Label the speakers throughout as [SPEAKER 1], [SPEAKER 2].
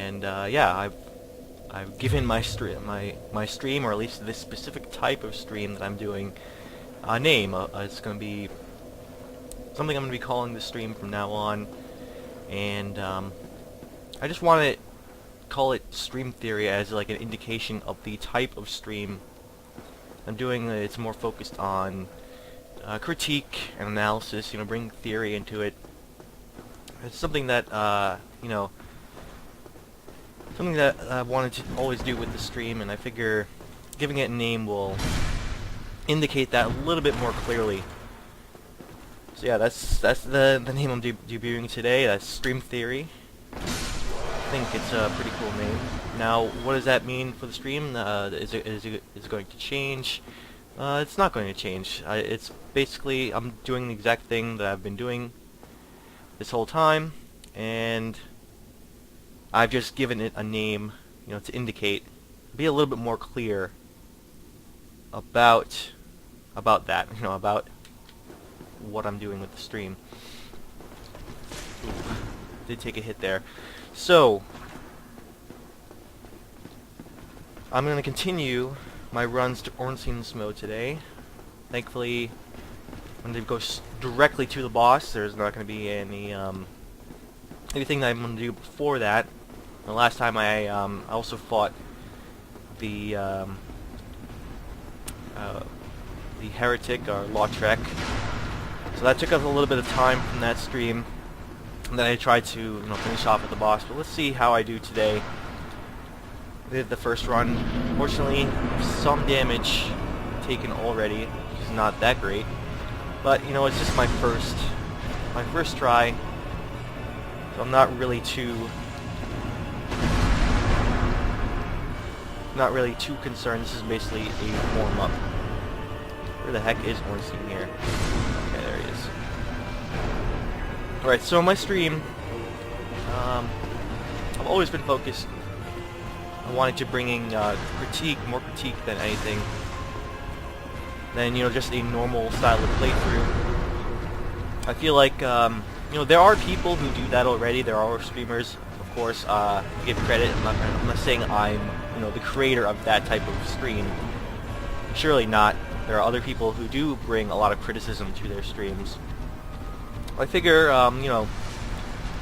[SPEAKER 1] And yeah, I've given my stream, or at least this specific type of stream that I'm doing, a name. It's going to be something I'm going to be calling the stream from now on, and I just want to call it Stream Theory as like an indication of the type of stream I'm doing. It's more focused on critique and analysis, bring theory into it. It's something that, something that I wanted to always do with the stream, and I figure giving it a name will indicate that a little bit more clearly. So yeah, that's the name I'm debuting today. That's Stream Theory. I think it's a pretty cool name. Now, what does that mean for the stream? Is it going to change? It's not going to change. It's basically, I'm doing the exact thing that I've been doing this whole time, and I've just given it a name, to indicate, be a little bit more clear about that, about what I'm doing with the stream. Ooh, did take a hit there. So, I'm going to continue my runs to Ornstein's mode today. Thankfully, I'm going to go directly to the boss. There's not going to be any anything that I'm going to do before that. The last time I also fought the heretic, or Lautrec. So that took up a little bit of time from that stream. And then I tried to finish off with the boss. But let's see how I do today. I did the first run. Fortunately, some damage taken already, which is not that great. But it's just my first try. So I'm not really too concerned. This is basically a warm-up. Where the heck is Ornstein here? Okay, there he is. Alright, so my stream, I've always been focused on wanting to bring more critique than anything, than just a normal style of playthrough. I feel like there are people who do that already. There are streamers, of course. Give credit. I'm not saying I'm the creator of that type of stream. Surely not. There are other people who do bring a lot of criticism to their streams. I figure,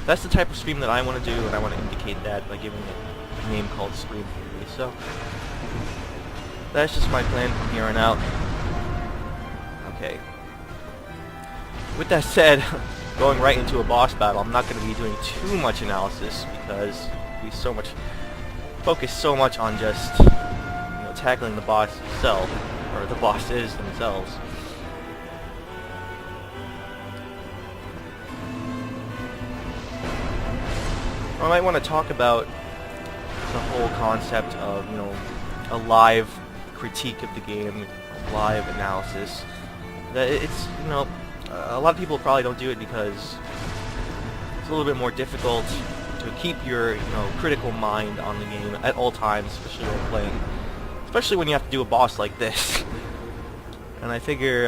[SPEAKER 1] that's the type of stream that I want to do, and I want to indicate that by giving it a name called Stream Theory. So, that's just my plan from here on out. Okay. With that said, going right into a boss battle, I'm not going to be doing too much analysis, because we focus so much on just, tackling the boss itself, or the bosses themselves. I might want to talk about the whole concept of, a live critique of the game, a live analysis. That it's, a lot of people probably don't do it because it's a little bit more difficult to keep your, critical mind on the game at all times, especially when playing. Especially when you have to do a boss like this. And I figure,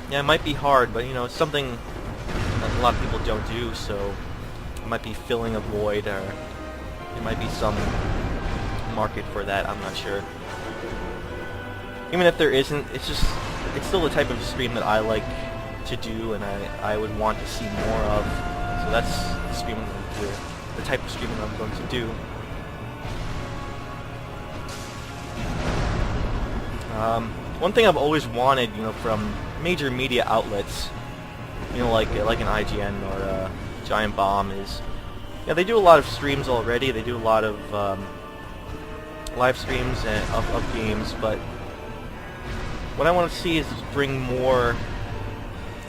[SPEAKER 1] yeah, it might be hard, but, it's something that a lot of people don't do, so it might be filling a void, or there might be some market for that, I'm not sure. Even if there isn't, it's still the type of stream that I like to do, and I would want to see more of. So that's the stream I'm going to do, the type of streaming I'm going to do. One thing I've always wanted, from major media outlets, like an IGN or a Giant Bomb, is, they do a lot of streams already. They do a lot of live streams of games, but what I want to see is bring more,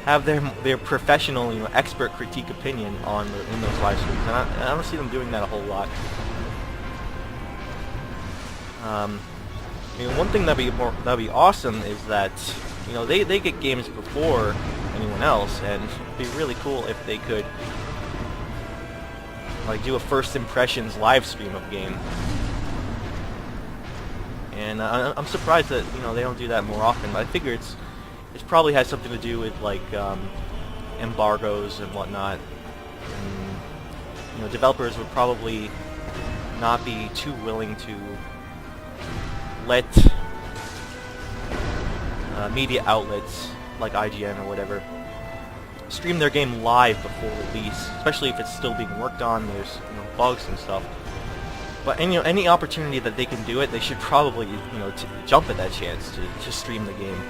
[SPEAKER 1] have their professional, expert critique opinion in those live streams, and I don't see them doing that a whole lot. One thing that'd be awesome is that they get games before anyone else, and it'd be really cool if they could do a first impressions live stream of a game. And I'm surprised that they don't do that more often. But I figure it probably has something to do with embargoes and whatnot. And developers would probably not be too willing to let media outlets like IGN or whatever stream their game live before release, especially if it's still being worked on. There's bugs and stuff. But any opportunity that they can do it, they should probably jump at that chance to stream the game.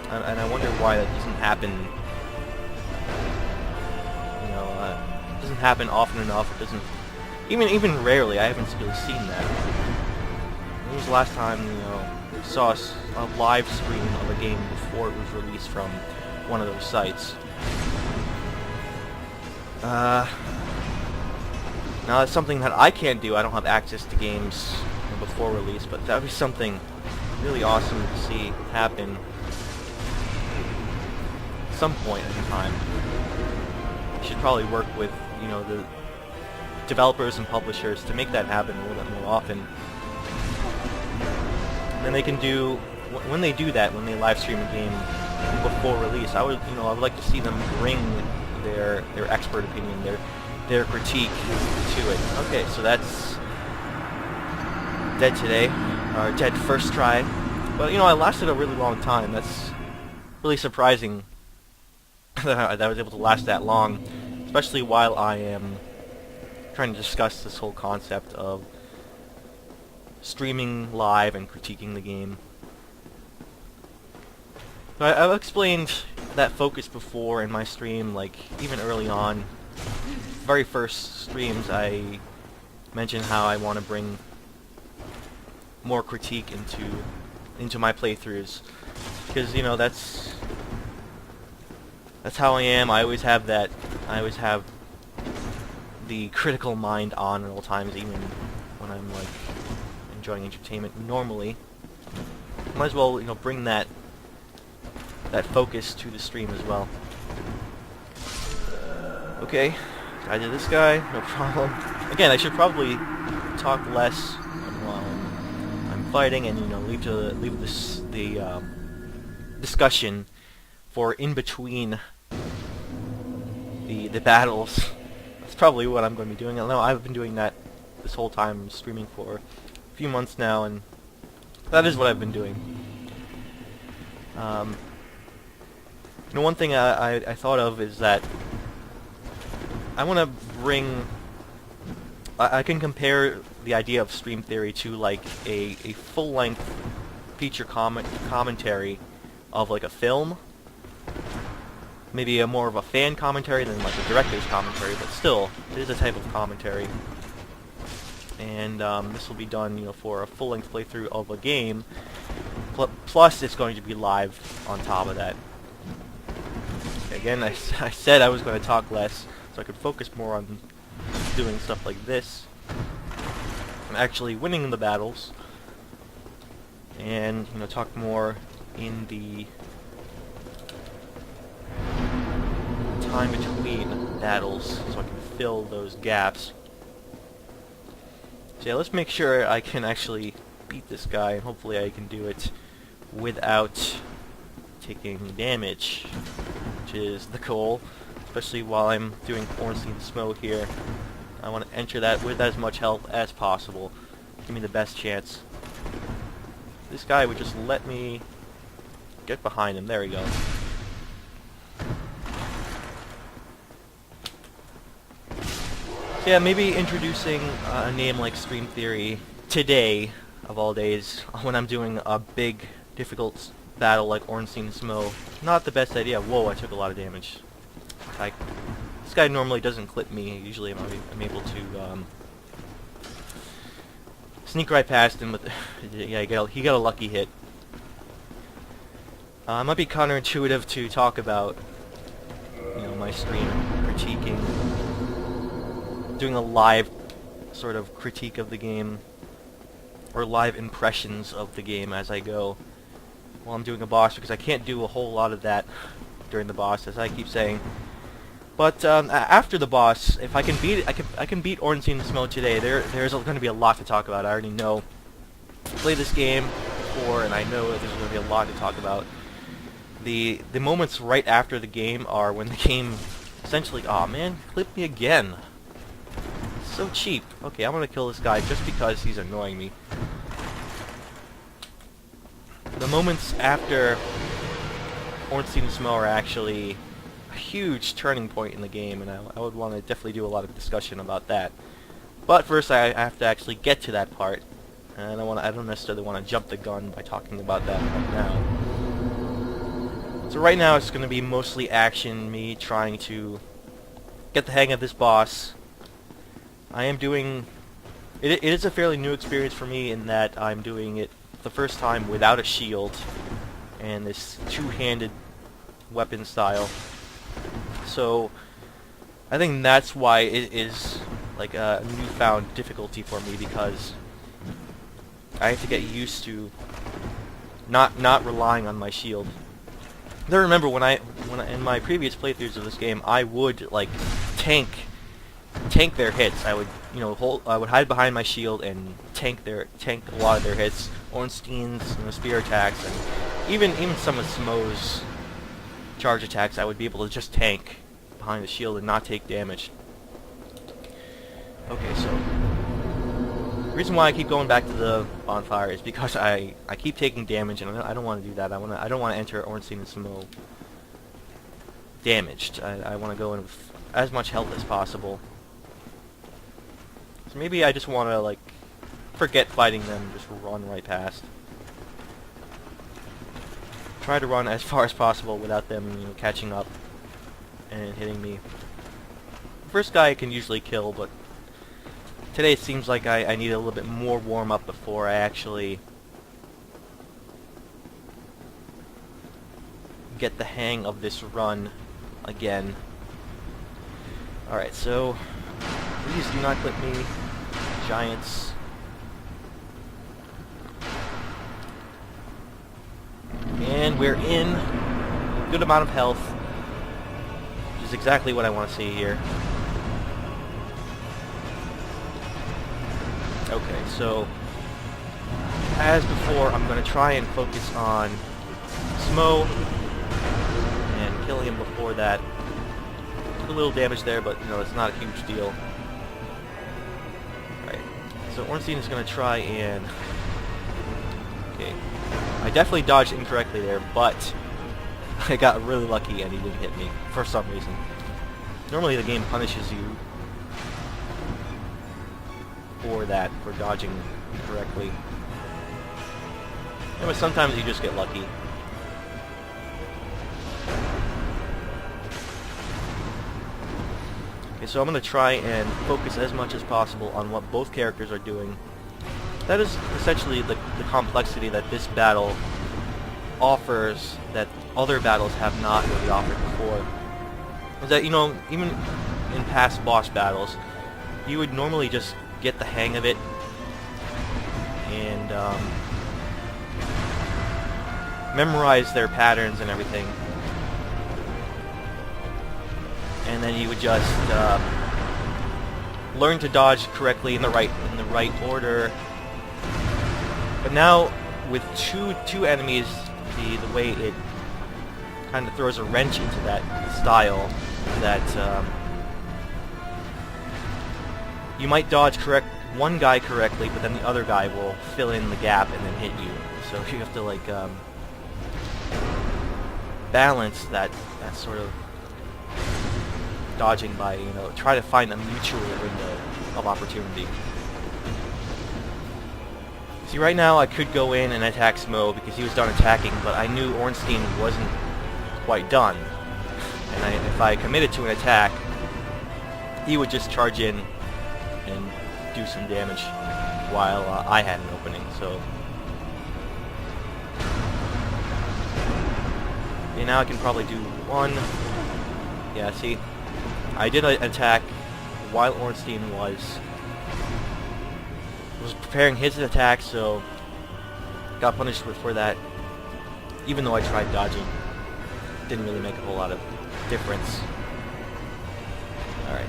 [SPEAKER 1] And I wonder why that doesn't happen. It doesn't happen often enough. It doesn't even rarely. I haven't really seen that. When was the last time we saw a live stream of a game before it was released from one of those sites? Now that's something that I can't do. I don't have access to games before release, but that would be something really awesome to see happen at some point in time. We should probably work with the developers and publishers to make that happen a little bit more often. And then they can do, when they do that, when they live stream a game before release, I would like to see them bring their expert opinion, their critique to it. Okay, so that's dead today, or dead first try. But I lasted a really long time. That's really surprising that I was able to last that long, especially while I am trying to discuss this whole concept of streaming live and critiquing the game. But I've explained that focus before in my stream, like even early on. Very first streams, I mentioned how I want to bring more critique into my playthroughs, because that's how I am. I always have that. I always have the critical mind on at all times, even when I'm like enjoying entertainment normally. Might as well bring that focus to the stream as well. Okay, I did this guy, no problem. Again, I should probably talk less while I'm fighting, and leave the discussion for in between the battles. That's probably what I'm going to be doing. I know I've been doing that this whole time, streaming for a few months now, and that is what I've been doing. One thing I thought of is that I want to bring... I can compare the idea of stream theory to like a full-length feature commentary of like a film. Maybe a more of a fan commentary than like a director's commentary, but still, it is a type of commentary. And this will be done, for a full-length playthrough of a game. Plus, it's going to be live on top of that. Again, I said I was going to talk less, so I could focus more on doing stuff like this. I'm actually winning the battles, and talk more in the time between battles, so I can fill those gaps. So yeah, let's make sure I can actually beat this guy, and hopefully I can do it without taking damage, which is the goal, especially while I'm doing Ornstein Smoke here. I want to enter that with as much health as possible. Give me the best chance. This guy would just let me get behind him. There we go. So yeah, maybe introducing a name like Stream Theory today, of all days, when I'm doing a big, difficult battle like Ornstein Smoke. Not the best idea. Whoa, I took a lot of damage. This guy normally doesn't clip me. Usually I'm able to sneak right past him, but yeah, he got a lucky hit. It might be counterintuitive to talk about my stream critiquing, doing a live sort of critique of the game, or live impressions of the game as I go while I'm doing a boss, because I can't do a whole lot of that during the boss, as I keep saying. But after the boss, if I can beat it, I can beat Ornstein Smoke today. There's going to be a lot to talk about. I already know. I played this game before, and I know that there's going to be a lot to talk about. The moments right after the game are when the game essentially, aw man, clip me again. So cheap. Okay, I'm gonna kill this guy just because he's annoying me. The moments after Ornstein and Smough are actually a huge turning point in the game, and I would want to definitely do a lot of discussion about that. But first, I have to actually get to that part, and I don't necessarily want to jump the gun by talking about that right now. So right now, it's going to be mostly action, me trying to get the hang of this boss. I am doing... It is a fairly new experience for me in that I'm doing it the first time without a shield and this two-handed weapon style. So I think that's why it is like a newfound difficulty for me, because I have to get used to not relying on my shield. I remember when I in my previous playthroughs of this game, I would like tank their hits. I would, you know, I would hide behind my shield and tank a lot of their hits. Ornstein's, you know, spear attacks, and even some of Smough's charge attacks, I would be able to just tank behind the shield and not take damage. Okay, so the reason why I keep going back to the bonfire is because I keep taking damage, and I don't want to do that. I don't want to enter Ornstein and Smough damaged. I want to go in with as much health as possible. So maybe I just want to like forget fighting them, just run right past. Try to run as far as possible without them, you know, catching up and hitting me. The first guy I can usually kill, but today it seems like I need a little bit more warm-up before I actually get the hang of this run again. Alright, so please do not clip me, giants. And we're in a good amount of health, which is exactly what I want to see here. Okay, so as before, I'm going to try and focus on Smough and kill him before that. Took a little damage there, but you know, it's not a huge deal. Alright, so Ornstein is going to try and... Okay, I definitely dodged incorrectly there, but I got really lucky and he didn't hit me for some reason. Normally the game punishes you for that, for dodging incorrectly. Yeah, but sometimes you just get lucky. Okay, so I'm going to try and focus as much as possible on what both characters are doing. That is essentially the complexity that this battle offers that other battles have not really offered before. Is that, you know, even in past boss battles, you would normally just get the hang of it and memorize their patterns and everything, and then you would just learn to dodge correctly in the right order. But now with two enemies, the way it kind of throws a wrench into that style, that you might dodge one guy correctly, but then the other guy will fill in the gap and then hit you. So you have to like balance that sort of dodging by, you know, try to find a mutual window of opportunity. See, right now I could go in and attack Smough because he was done attacking, but I knew Ornstein wasn't quite done. And if I committed to an attack, he would just charge in and do some damage while I had an opening. So okay, now I can probably do one. Yeah, see, I did an attack while Ornstein was preparing his attack, so got punished for that. Even though I tried dodging, didn't really make a whole lot of difference. Alright.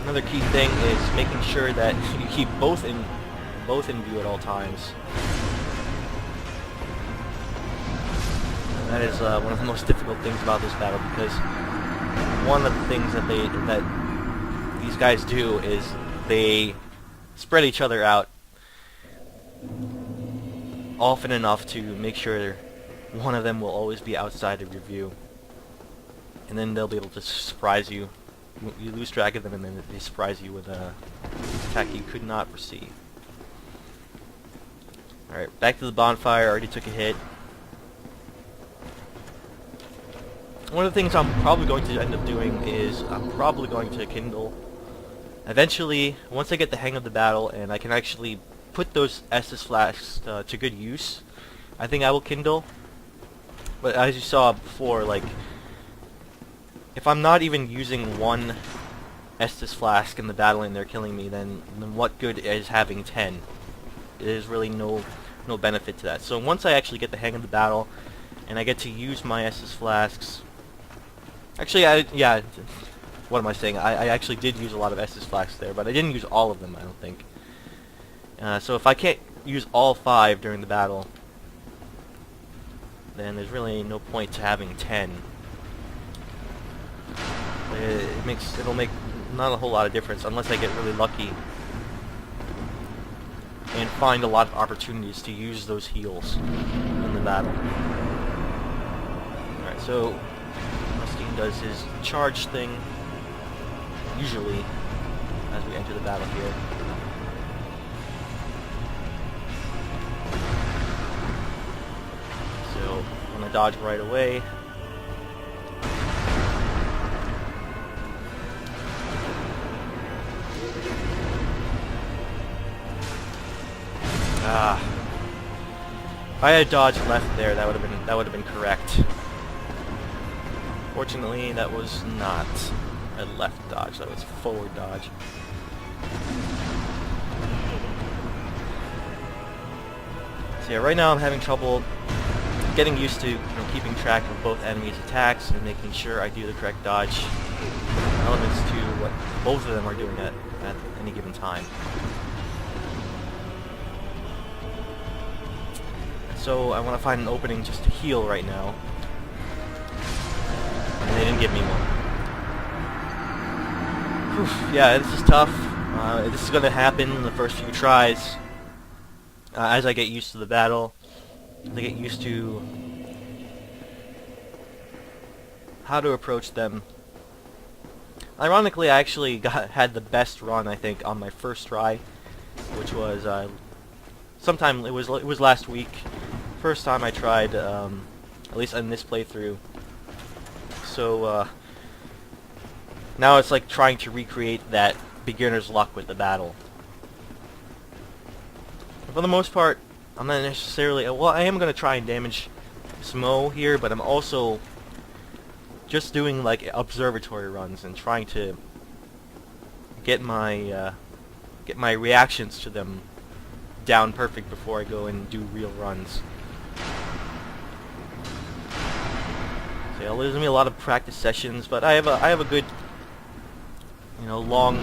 [SPEAKER 1] Another key thing is making sure that you keep both in view at all times. And that is one of the most difficult things about this battle, because one of the things that these guys do is they spread each other out often enough to make sure one of them will always be outside of your view. And then they'll be able to surprise you. You lose track of them, and then they surprise you with an attack you could not foresee. Alright, back to the bonfire. Already took a hit. One of the things I'm probably going to end up doing is I'm probably going to kindle. Eventually, once I get the hang of the battle and I can actually put those Estus flasks to good use, I think I will kindle. But as you saw before, like, if I'm not even using one Estus flask in the battle and they're killing me, then what good is having 10? There's really no benefit to that. So once I actually get the hang of the battle and I get to use my Estus flasks, actually, what am I saying? I actually did use a lot of Estus flasks there, but I didn't use all of them, I don't think. So if I can't use all 5 during the battle, then there's really no point to having 10. It'll make not a whole lot of difference unless I get really lucky and find a lot of opportunities to use those heals in the battle. Alright, so Mustine does his charge thing usually as we enter the battle here. So I'm gonna dodge right away. If I had dodged left there, that would have been correct. Fortunately, that was not a left dodge. That was a forward dodge. So yeah, right now I'm having trouble getting used to keeping track of both enemies' attacks and making sure I do the correct dodge elements to what both of them are doing at any given time. So I want to find an opening just to heal right now. And they didn't give me one. Whew, yeah, this is tough. This is going to happen in the first few tries. As I get used to the battle, as I get used to how to approach them. Ironically, I actually had the best run, I think, on my first try, which was sometime it was last week. First time I tried, at least in this playthrough. So now it's like trying to recreate that beginner's luck with the battle. For the most part, I'm not necessarily... Well, I am going to try and damage Smo here, but I'm also just doing like observatory runs and trying to get my reactions to them down perfect before I go and do real runs. So yeah, there's gonna be a lot of practice sessions, but I have a good, long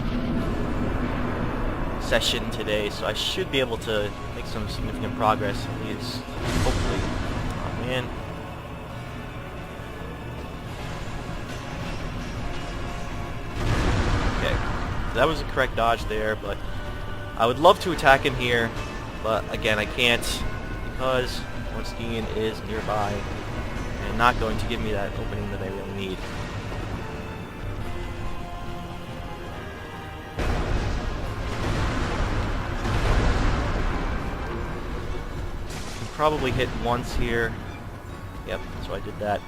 [SPEAKER 1] session today, so I should be able to make some significant progress, at least, hopefully. Oh man. Okay, so that was the correct dodge there, but I would love to attack him here, but again, I can't because Mustine is nearby and not going to give me that opening that I really need. Probably hit once here. Yep, so I did that.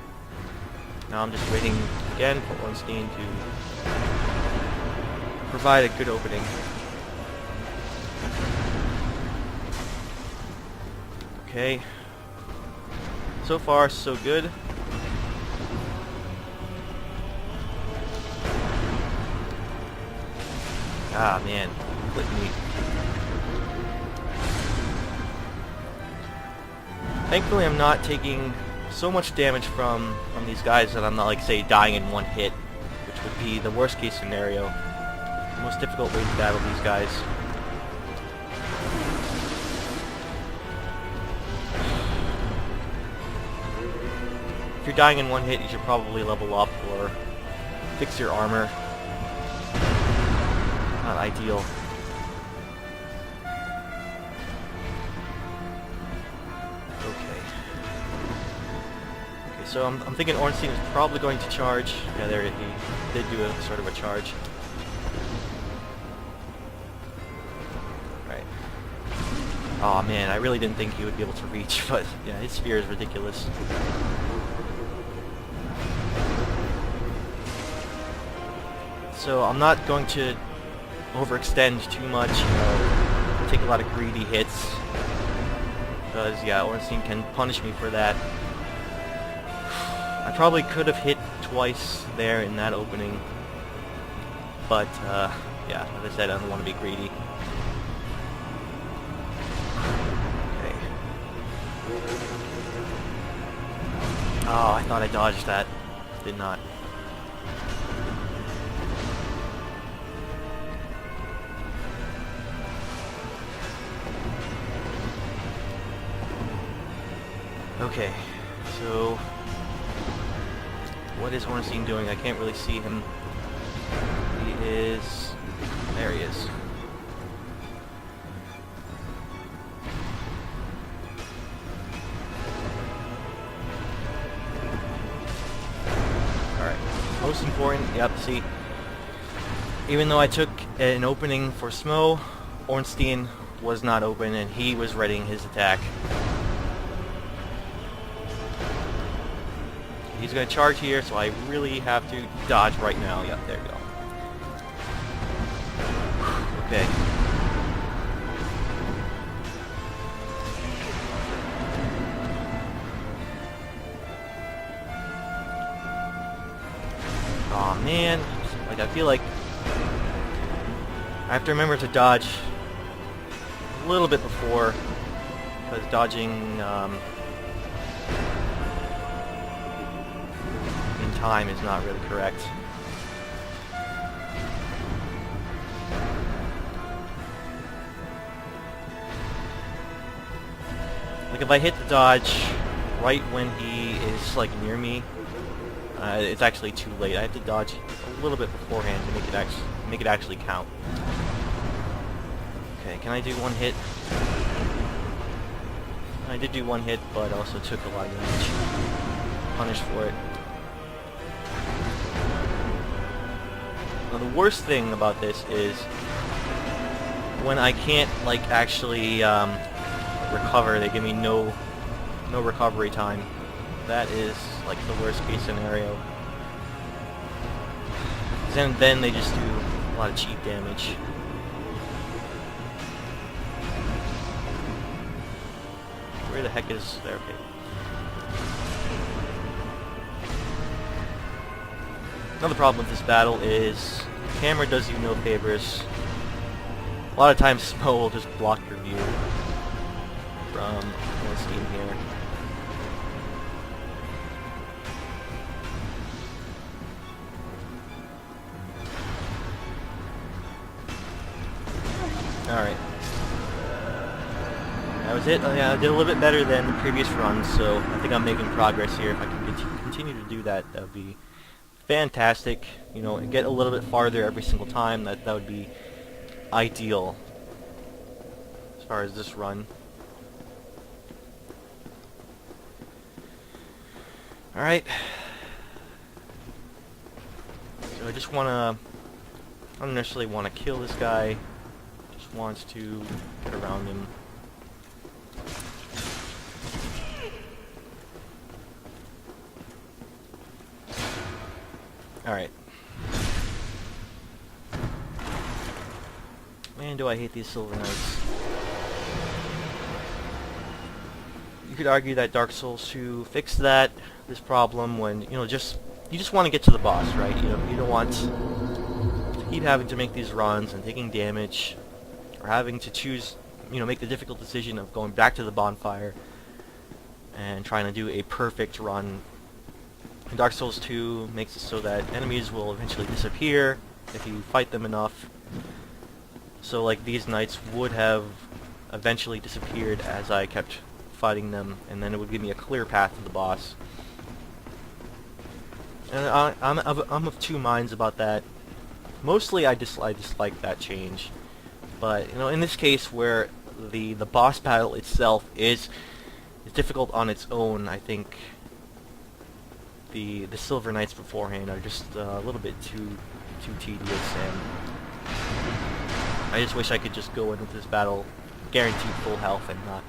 [SPEAKER 1] Now I'm just waiting again for Mustine to provide a good opening. Okay. So far, so good. Ah, man. Click me. Thankfully, I'm not taking so much damage from these guys that I'm not, like, say, dying in one hit, which would be the worst case scenario. The most difficult way to battle these guys. If you're dying in one hit, you should probably level up or fix your armor. Not ideal. So I'm thinking Ornstein is probably going to charge. Yeah, there he did do a sort of a charge. Right. Oh man, I really didn't think he would be able to reach, but yeah, his spear is ridiculous. So I'm not going to overextend too much, you know, take a lot of greedy hits, because yeah, Ornstein can punish me for that. I probably could have hit twice there in that opening, but yeah, as I said, I don't want to be greedy. Okay. Oh, I thought I dodged that. Did not. Okay, so what is Ornstein doing? I can't really see him. He is... there he is. Alright, most important, yep, see, even though I took an opening for Smo, Ornstein was not open and he was readying his attack. He's going to charge here, so I really have to dodge right now. Yep, there we go. Okay. Aw, man. Like, I feel like I have to remember to dodge a little bit before, because dodging time is not really correct. Like if I hit the dodge right when he is like near me, it's actually too late. I have to dodge a little bit beforehand to make it actually count. Okay, can I do one hit? I did do one hit, but also took a lot of damage. Punished for it. Now the worst thing about this is when I can't like actually recover, they give me no recovery time. That is like the worst case scenario. And then they just do a lot of cheap damage. Where the heck is there? Okay. Another problem with this battle is the camera does you no favors. A lot of times Smo will just block your view from Ornstein here. Alright. That was it. Oh, yeah, I did a little bit better than the previous run, so I think I'm making progress here. If I can continue to do that, that would be fantastic. You know, get a little bit farther every single time. That would be ideal as far as this run. Alright. So I just wanna... I don't necessarily want to kill this guy. Just wants to get around him. Alright. Man, do I hate these Silver Knights. You could argue that Dark Souls 2 fixed this problem when, you know, you just want to get to the boss, right? You know, you don't want to keep having to make these runs and taking damage, or having to choose, you know, make the difficult decision of going back to the bonfire and trying to do a perfect run. And Dark Souls 2 makes it so that enemies will eventually disappear if you fight them enough. So like these knights would have eventually disappeared as I kept fighting them, and then it would give me a clear path to the boss. And I'm of two minds about that. Mostly I dislike that change, but you know, in this case where the boss battle itself is difficult on its own, I think the Silver Knights beforehand are just a little bit too tedious, and I just wish I could just go into this battle guaranteed full health and not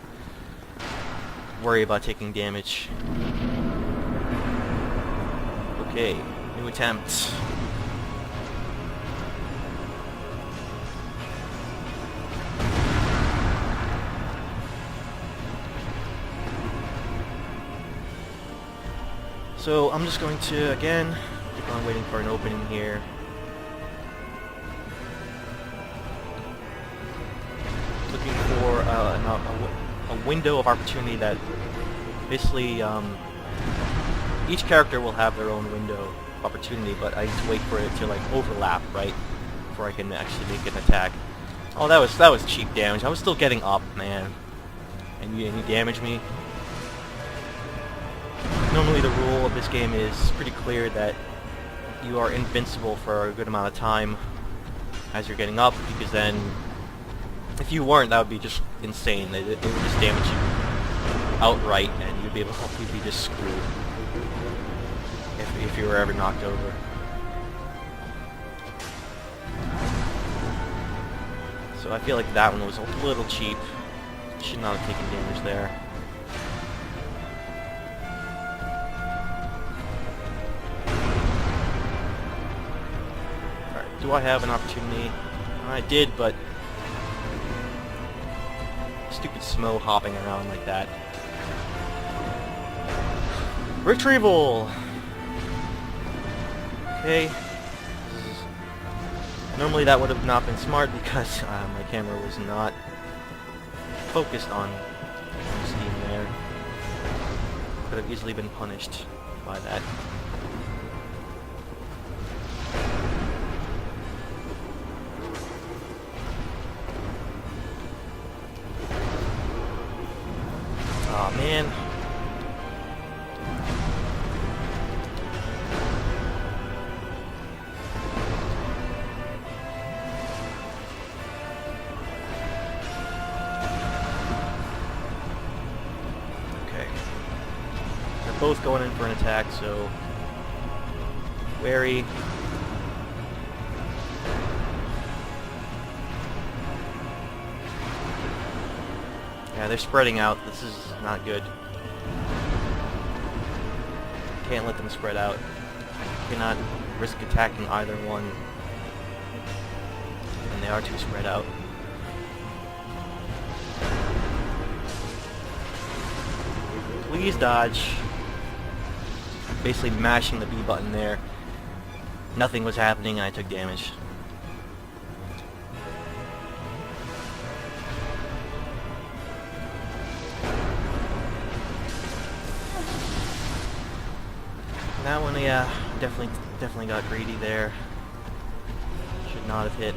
[SPEAKER 1] worry about taking damage. Okay, new attempt. So I'm just going to, again, keep on waiting for an opening here. Looking for a window of opportunity that basically each character will have their own window of opportunity, but I need to wait for it to like overlap, right, before I can actually make an attack. Oh, that was cheap damage. I was still getting up, man, and you damaged me. Normally the rule of this game is pretty clear that you are invincible for a good amount of time as you're getting up, because then if you weren't, that would be just insane. It would just damage you outright, and you'd be just screwed if you were ever knocked over. So I feel like that one was a little cheap. Should not have taken damage there. Do I have an opportunity? I did, but stupid Smo hopping around like that. Retrieval! Okay. Normally that would have not been smart because my camera was not focused on Steam there. Could have easily been punished by that. Aw, man. Okay. They're both going in for an attack, so wary. Yeah, they're spreading out. This is not good. Can't let them spread out. Cannot risk attacking either one. And they are too spread out. Please dodge. Basically mashing the B button there. Nothing was happening and I took damage. That one, yeah, definitely got greedy there. Should not have hit.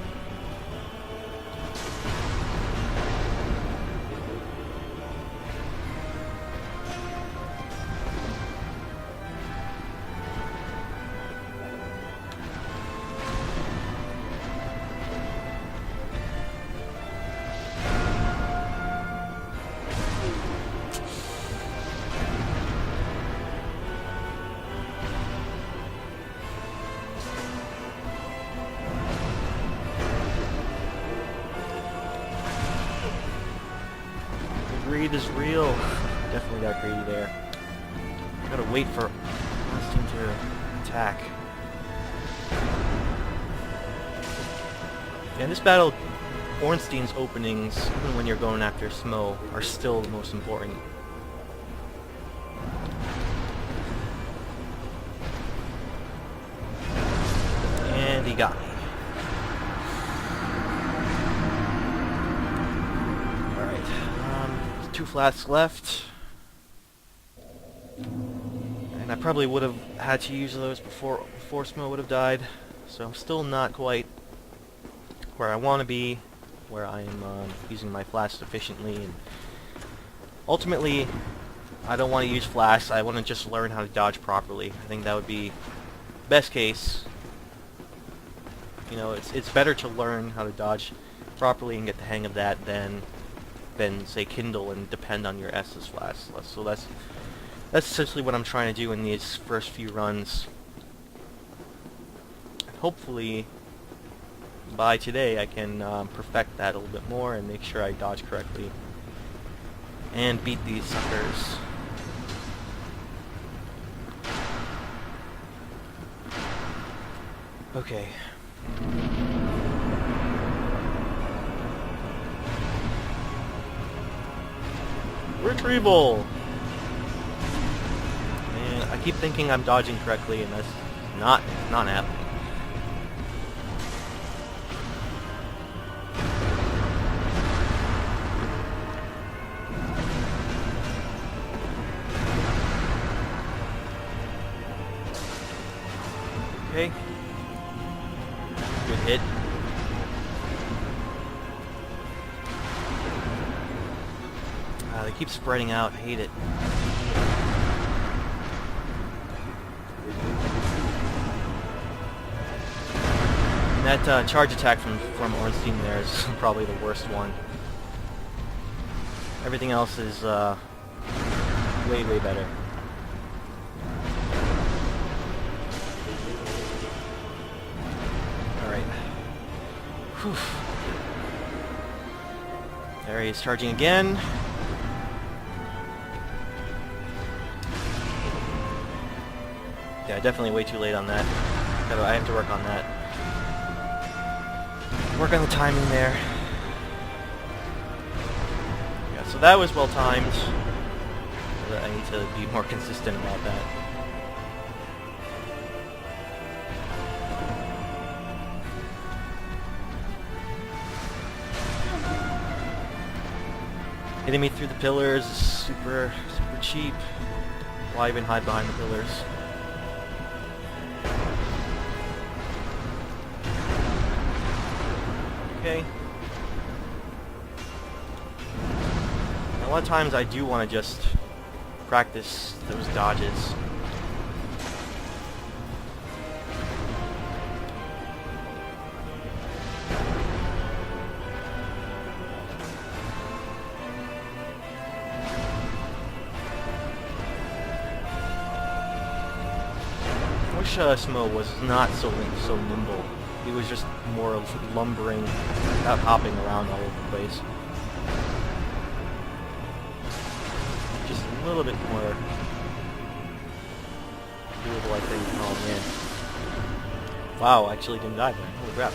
[SPEAKER 1] Greed is real. Definitely got greedy there. Gotta wait for this team to attack. Yeah, in this battle, Ornstein's openings, even when you're going after Smo, are still the most important. And he got me. 2 flasks left, and I probably would have had to use those before Smo would have died, so I'm still not quite where I want to be, where I am using my flasks efficiently, and ultimately I don't want to use flasks. I want to just learn how to dodge properly. I think that would be best case. You know, it's better to learn how to dodge properly and get the hang of that than say Kindle and depend on your S's flasks. So that's That's essentially what I'm trying to do in these first few runs. Hopefully, by today, I can perfect that a little bit more and make sure I dodge correctly and beat these suckers. Okay. Retrieval! And I keep thinking I'm dodging correctly, and that's not happening. Okay. Good hit. They keep spreading out. I hate it. And that charge attack from Ornstein there is probably the worst one. Everything else is way better. Alright. There he is, charging again. Yeah, definitely way too late on that. I have to work on that. Work on the timing there. Yeah, so that was well timed. I need to be more consistent about that. Hitting me through the pillars is super cheap. Why even hide behind the pillars? Okay. A lot of times I do want to just practice those dodges. I wish Smo was not so nimble. He was just more of lumbering, without hopping around all over the place. Just a little bit more doable, I think. Oh man. Wow, I actually didn't die there. Holy crap.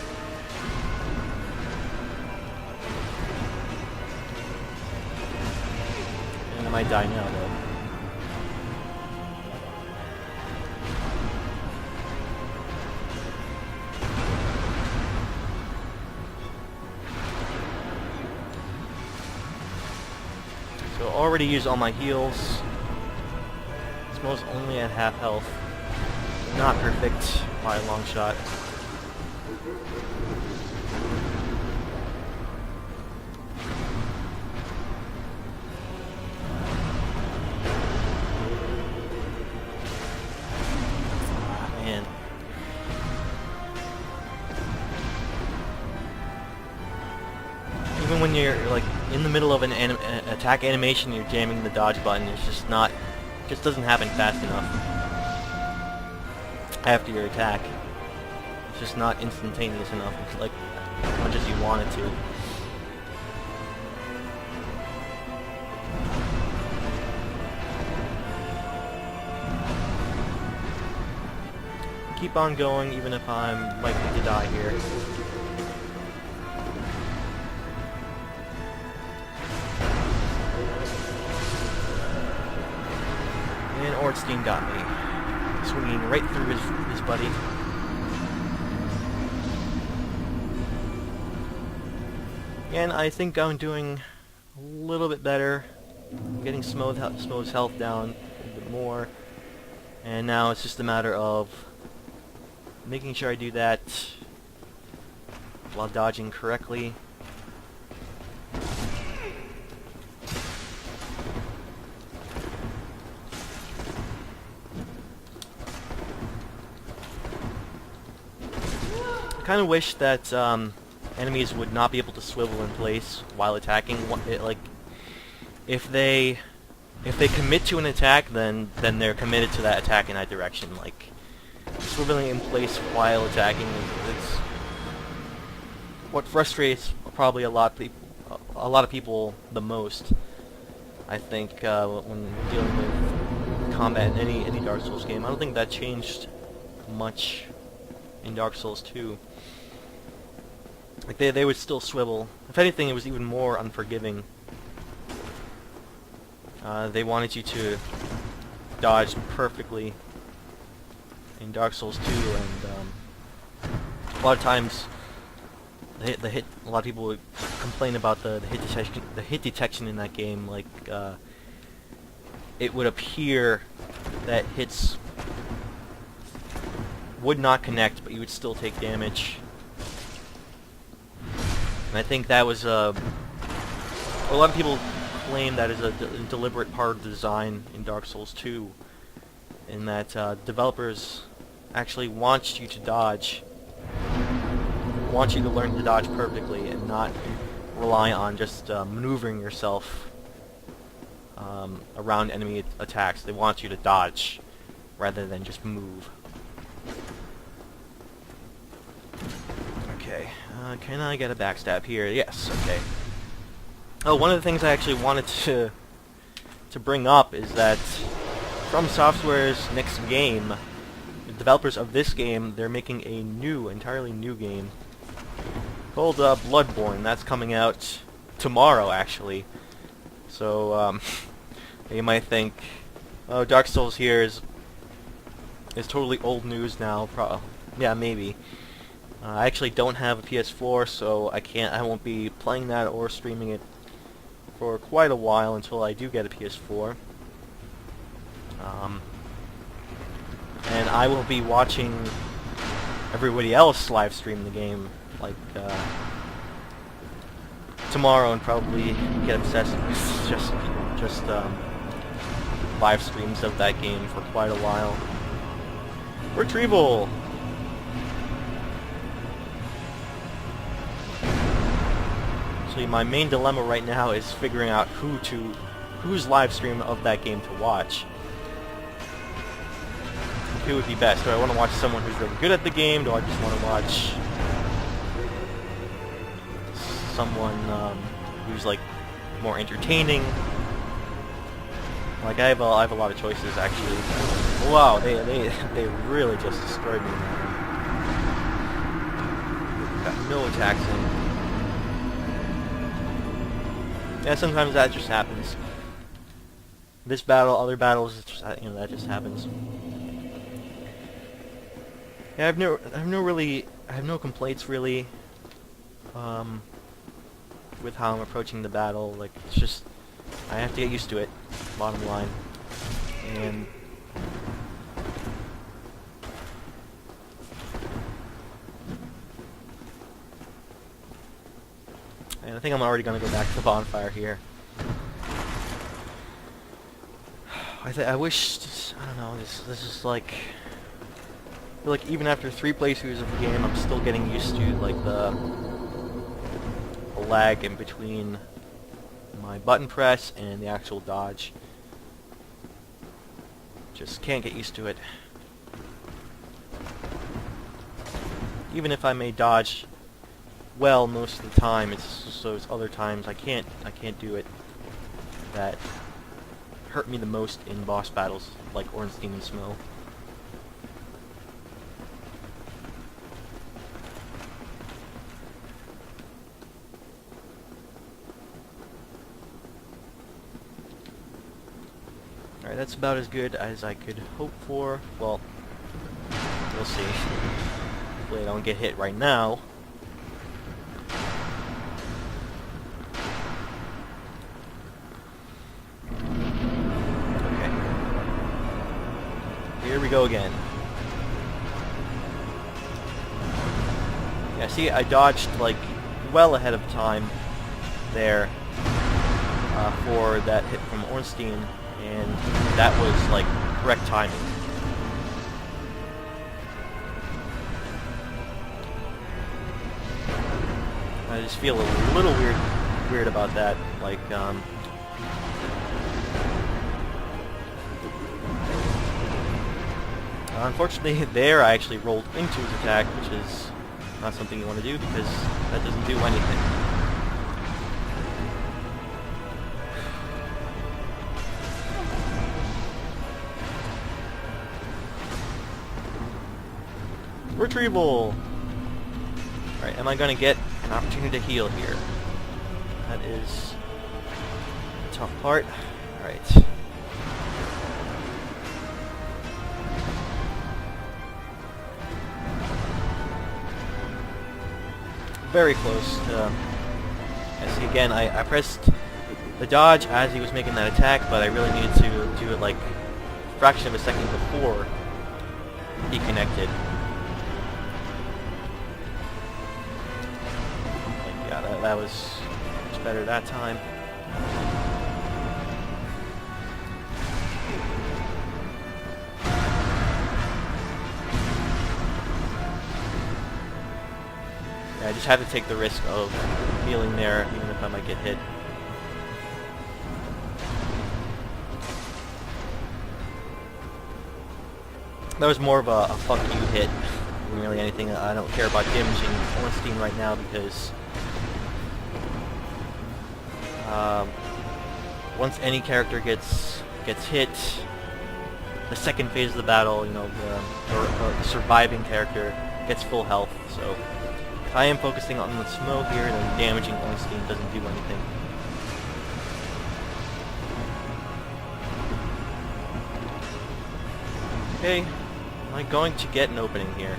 [SPEAKER 1] And I might die now, though. So already used all my heals. Smo's only at half health. Not perfect by a long shot. Man. Even when you're like in the middle of an attack animation, you're jamming the dodge button. It's just not, just doesn't happen fast enough after your attack. It's just not instantaneous enough. It's like as much as you want it to. Keep on going, even if I'm likely to die here. And Ornstein got me, swinging right through his buddy. And I think I'm doing a little bit better, getting Smo's health down a little bit more, and now it's just a matter of making sure I do that while dodging correctly. I kind of wish that enemies would not be able to swivel in place while attacking. Like, if they if they commit to an attack, then they're committed to that attack in that direction. Like, swiveling in place while attacking is what frustrates probably a lot of people the most. I think when dealing with combat in any Dark Souls game, I don't think that changed much in Dark Souls 2. Like they would still swivel. If anything, it was even more unforgiving. They wanted you to dodge perfectly in Dark Souls 2, and a lot of times a lot of people would complain about the hit detection in that game. Like it would appear that hits would not connect, but you would still take damage. And I think that was a lot of people claim that is a deliberate part of the design in Dark Souls 2, in that developers actually want you to dodge, want you to learn to dodge perfectly, and not rely on just maneuvering yourself around enemy attacks. They want you to dodge rather than just move. Okay, can I get a backstab here? Yes, okay. Oh, one of the things I actually wanted to bring up is that From Software's next game, the developers of this game, they're making a entirely new game called Bloodborne. That's coming out tomorrow, actually. So, you might think, oh, Dark Souls here is totally old news now. Yeah, maybe. I actually don't have a PS4, so I won't be playing that or streaming it for quite a while until I do get a PS4. And I will be watching everybody else live stream the game, like, tomorrow, and probably get obsessed with just live streams of that game for quite a while. Retrieval! Actually, my main dilemma right now is figuring out whose live stream of that game to watch. Who would be best? Do I want to watch someone who's really good at the game? Do I just want to watch someone who's like more entertaining? Like I have a lot of choices actually. Wow, they really just destroyed me. Got no attacks in. Yeah, sometimes that just happens. This battle, other battles, it's just, you know, that just happens. Yeah, I have no complaints really with how I'm approaching the battle. Like, it's just, I have to get used to it, bottom line. And I think I'm already gonna go back to the bonfire here. I wish, I don't know, this is like, I feel like even after 3 playthroughs of the game, I'm still getting used to like the lag in between my button press and the actual dodge. Just can't get used to it. Even if I may dodge well most of the time, it's just those other times I can't do it that hurt me the most in boss battles like Ornstein and Smough. Alright, that's about as good as I could hope for. Well, we'll see. Hopefully I don't get hit right now. Okay. Here we go again. Yeah, see, I dodged, like, well ahead of time there for that hit from Ornstein. And that was, like, correct timing. I just feel a little weird about that. Like, Unfortunately, there I actually rolled into his attack, which is not something you want to do because that doesn't do anything. Retrieval! Alright, am I going to get an opportunity to heal here? That is the tough part. Alright. Very close. I see again, I pressed the dodge as he was making that attack, but I really needed to do it like a fraction of a second before he connected. Yeah, that was much better that time. Yeah, I just have to take the risk of healing there, even if I might get hit. That was more of a fuck you hit than really anything. I don't care about damaging Ornstein right now because once any character gets hit, the second phase of the battle, you know, the surviving character gets full health. So if I am focusing on the smoke here, then damaging Ornstein doesn't do anything. Okay, am I going to get an opening here?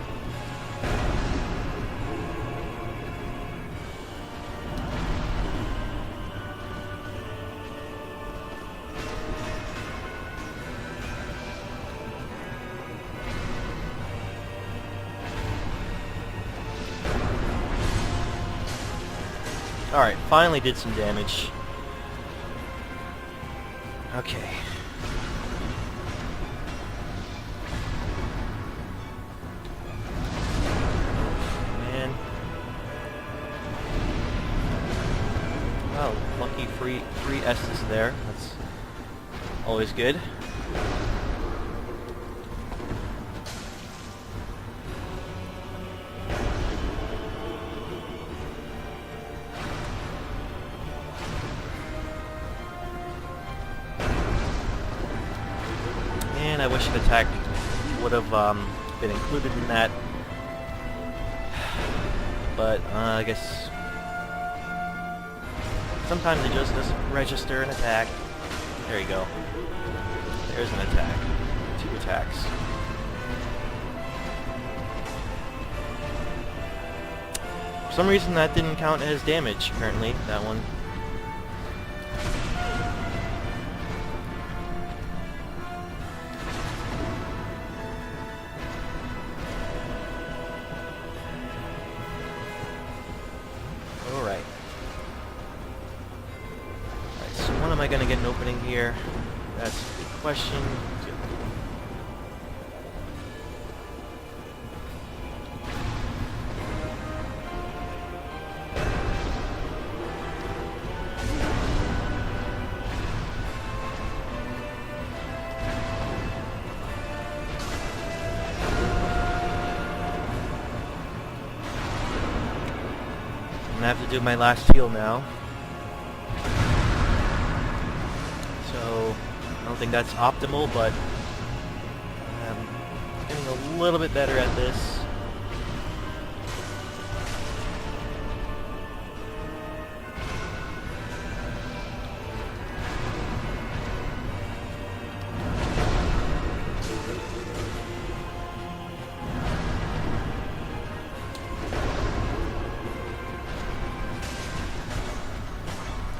[SPEAKER 1] Alright, finally did some damage. Okay. Man. Oh, lucky free S's there. That's always good. I wish an attack would have been included in that, but I guess sometimes it just doesn't register an attack. There you go. There's an attack. 2 attacks. For some reason that didn't count as damage, apparently, that one. When am I going to get an opening here? That's a good question. I'm going to have to do my last heal now. I don't think that's optimal, but I'm getting a little bit better at this.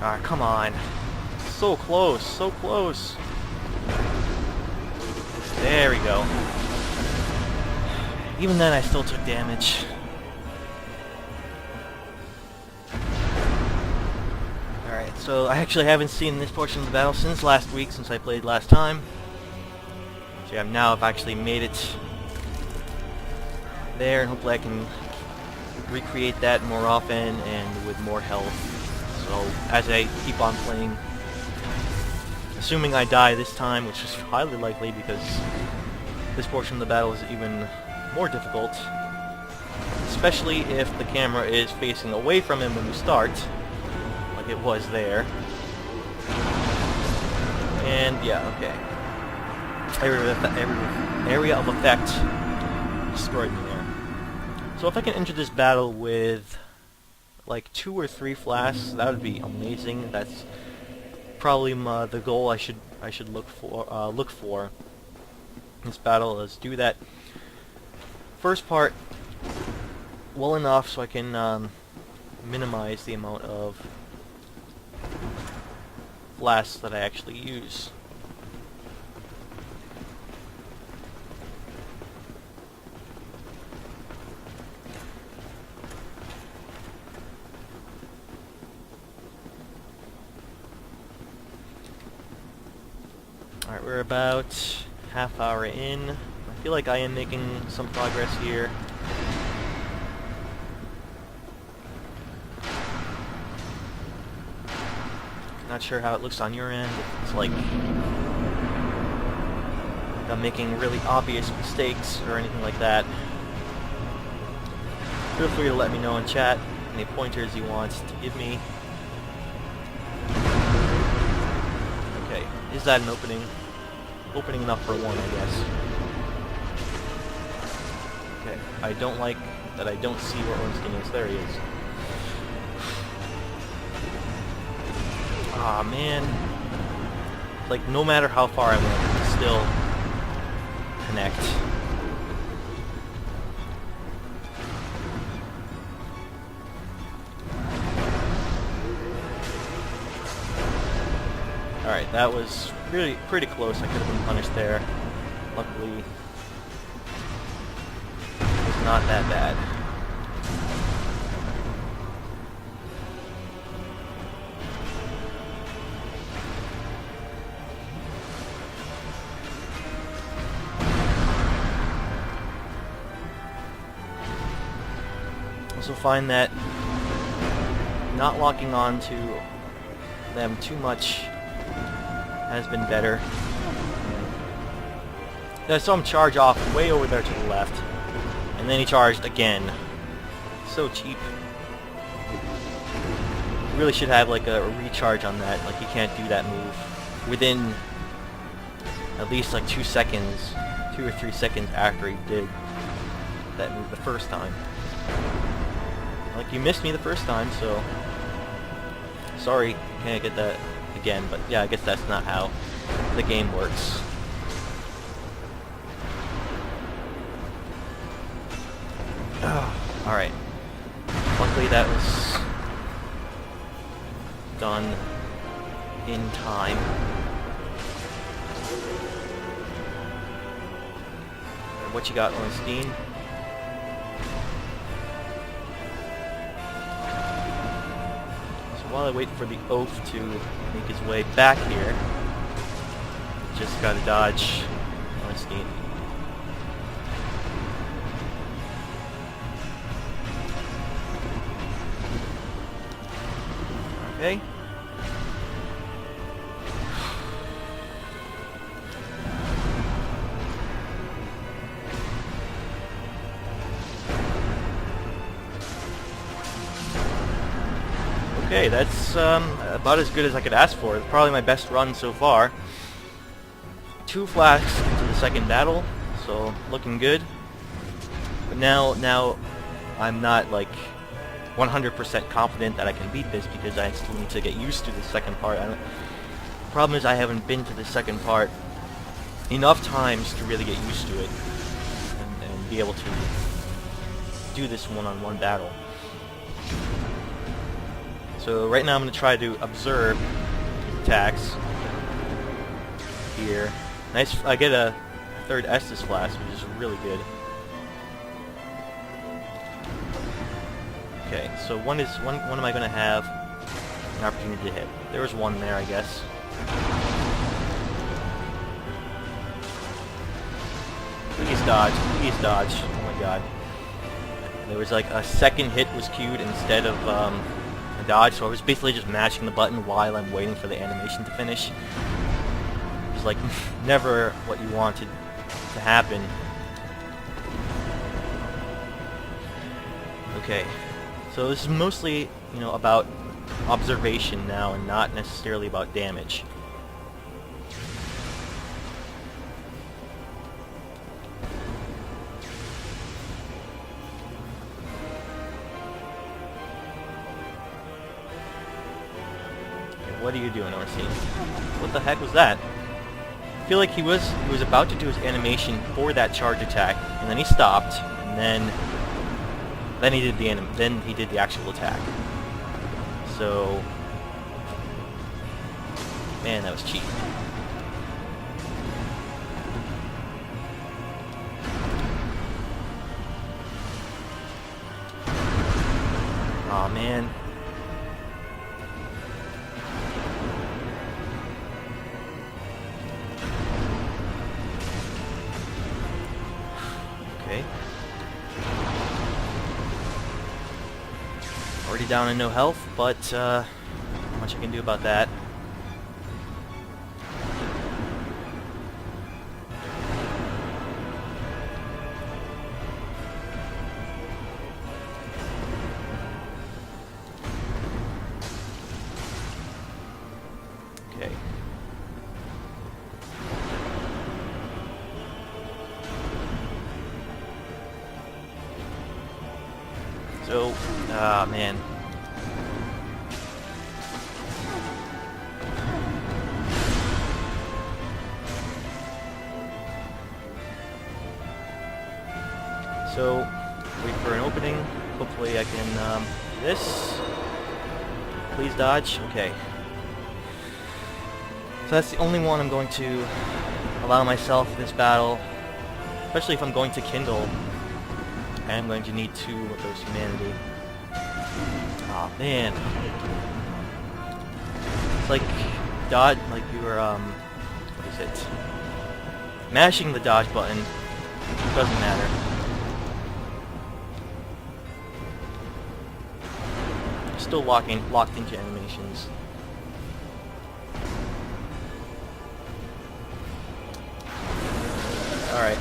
[SPEAKER 1] Ah, come on. So close, so close. There we go. Even then, I still took damage. Alright, so I actually haven't seen this portion of the battle since last week, since I played last time. So yeah, now I've actually made it there, and hopefully I can recreate that more often and with more health. So as I keep on playing, assuming I die this time, which is highly likely because this portion of the battle is even more difficult, especially if the camera is facing away from him when you start, like it was there. And yeah, okay. Area of effect destroyed me there. So if I can enter this battle with like 2 or 3 flasks, that would be amazing. That's probably the goal I should look for in this battle, is do that first part well enough so I can minimize the amount of flasks that I actually use. Alright, we're about half hour in. I feel like I am making some progress here. Not sure how it looks on your end. It's like I'm making really obvious mistakes or anything like that. Feel free to let me know in chat any pointers you want to give me. Okay, is that an opening? Opening enough for one, I guess. Okay, I don't like that I don't see where Ornstein is. There he is. Ah, man. Like, no matter how far I went, I can still connect. Alright, that was really pretty close. I could have been punished there. Luckily, it was not that bad. Also find that not locking on to them too much has been better. I saw him charge off way over there to the left, and then he charged again. So cheap. You really should have like a recharge on that. Like, you can't do that move within at least like 2 seconds, 2 or 3 seconds after he did that move the first time. Like, you missed me the first time, so sorry, can't get that again. But yeah, I guess that's not how the game works. Alright. Luckily that was done in time. What you got, Ornstein? While I wait for the oaf to make his way back here, just gotta dodge Ornstein. Okay. Okay, that's about as good as I could ask for. It's probably my best run so far. 2 flasks into the second battle, so looking good. But now I'm not like 100% confident that I can beat this, because I still need to get used to the second part. The problem is I haven't been to the second part enough times to really get used to it and be able to do this one-on-one battle. So right now I'm going to try to observe his attacks here. Nice, I get a third Estus Flask, which is really good. Okay, so when am I going to have an opportunity to hit? There was one there, I guess. Please dodge, please dodge. Oh my god. There was like a second hit was queued instead of a dodge, so I was basically just mashing the button while I'm waiting for the animation to finish. It's like never what you wanted to happen. Okay, so this is mostly, you know, about observation now and not necessarily about damage. Okay, what are you doing, Orsine? What the heck was that? I feel like he was about to do his animation for that charge attack, and then he stopped, and then he did the actual attack. So, man, that was cheap. Aw, man. Okay. Already down in no health, but not much I can do about that. Okay. So, man. So, wait for an opening. Hopefully I can, do this. Please dodge. Okay. So that's the only one I'm going to allow myself in this battle. Especially if I'm going to Kindle. I am going to need 2 of those humanity. Aw, man. It's like dodge, like you were, what is it? Mashing the dodge button doesn't matter. Still locked into animations. Alright.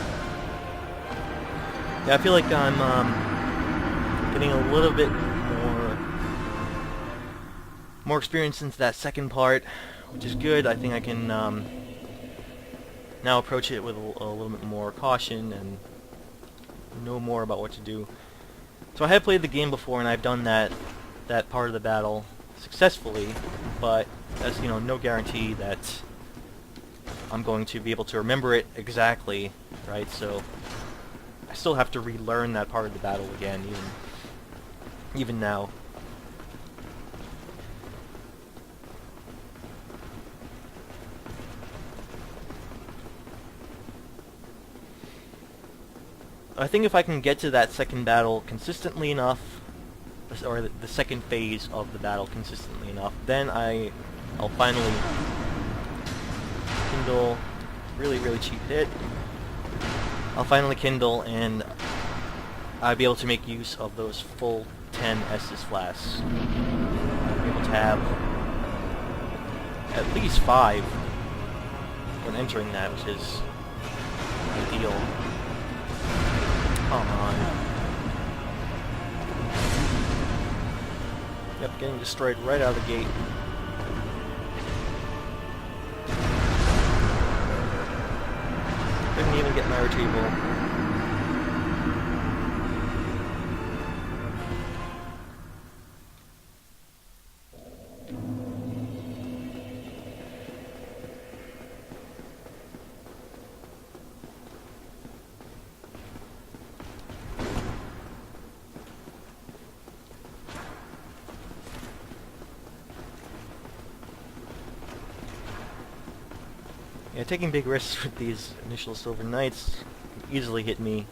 [SPEAKER 1] Yeah, I feel like I'm getting a little bit more experience into that second part, which is good. I think I can now approach it with a little bit more caution and know more about what to do. So I have played the game before, and I've done that part of the battle successfully, but that's, you know, no guarantee that I'm going to be able to remember it exactly, right? So I still have to relearn that part of the battle again, even now. I think if I can get to that second battle consistently enough, or the second phase of the battle consistently enough, then I'll finally kindle. Really cheap hit. I'll finally kindle, and I'll be able to make use of those full 10 Estus flasks. I'll be able to have at least 5 when entering that, which is ideal. Come on. Yep, getting destroyed right out of the gate. Couldn't even get my retrieval. Yeah, taking big risks with these initial Silver Knights can easily hit me.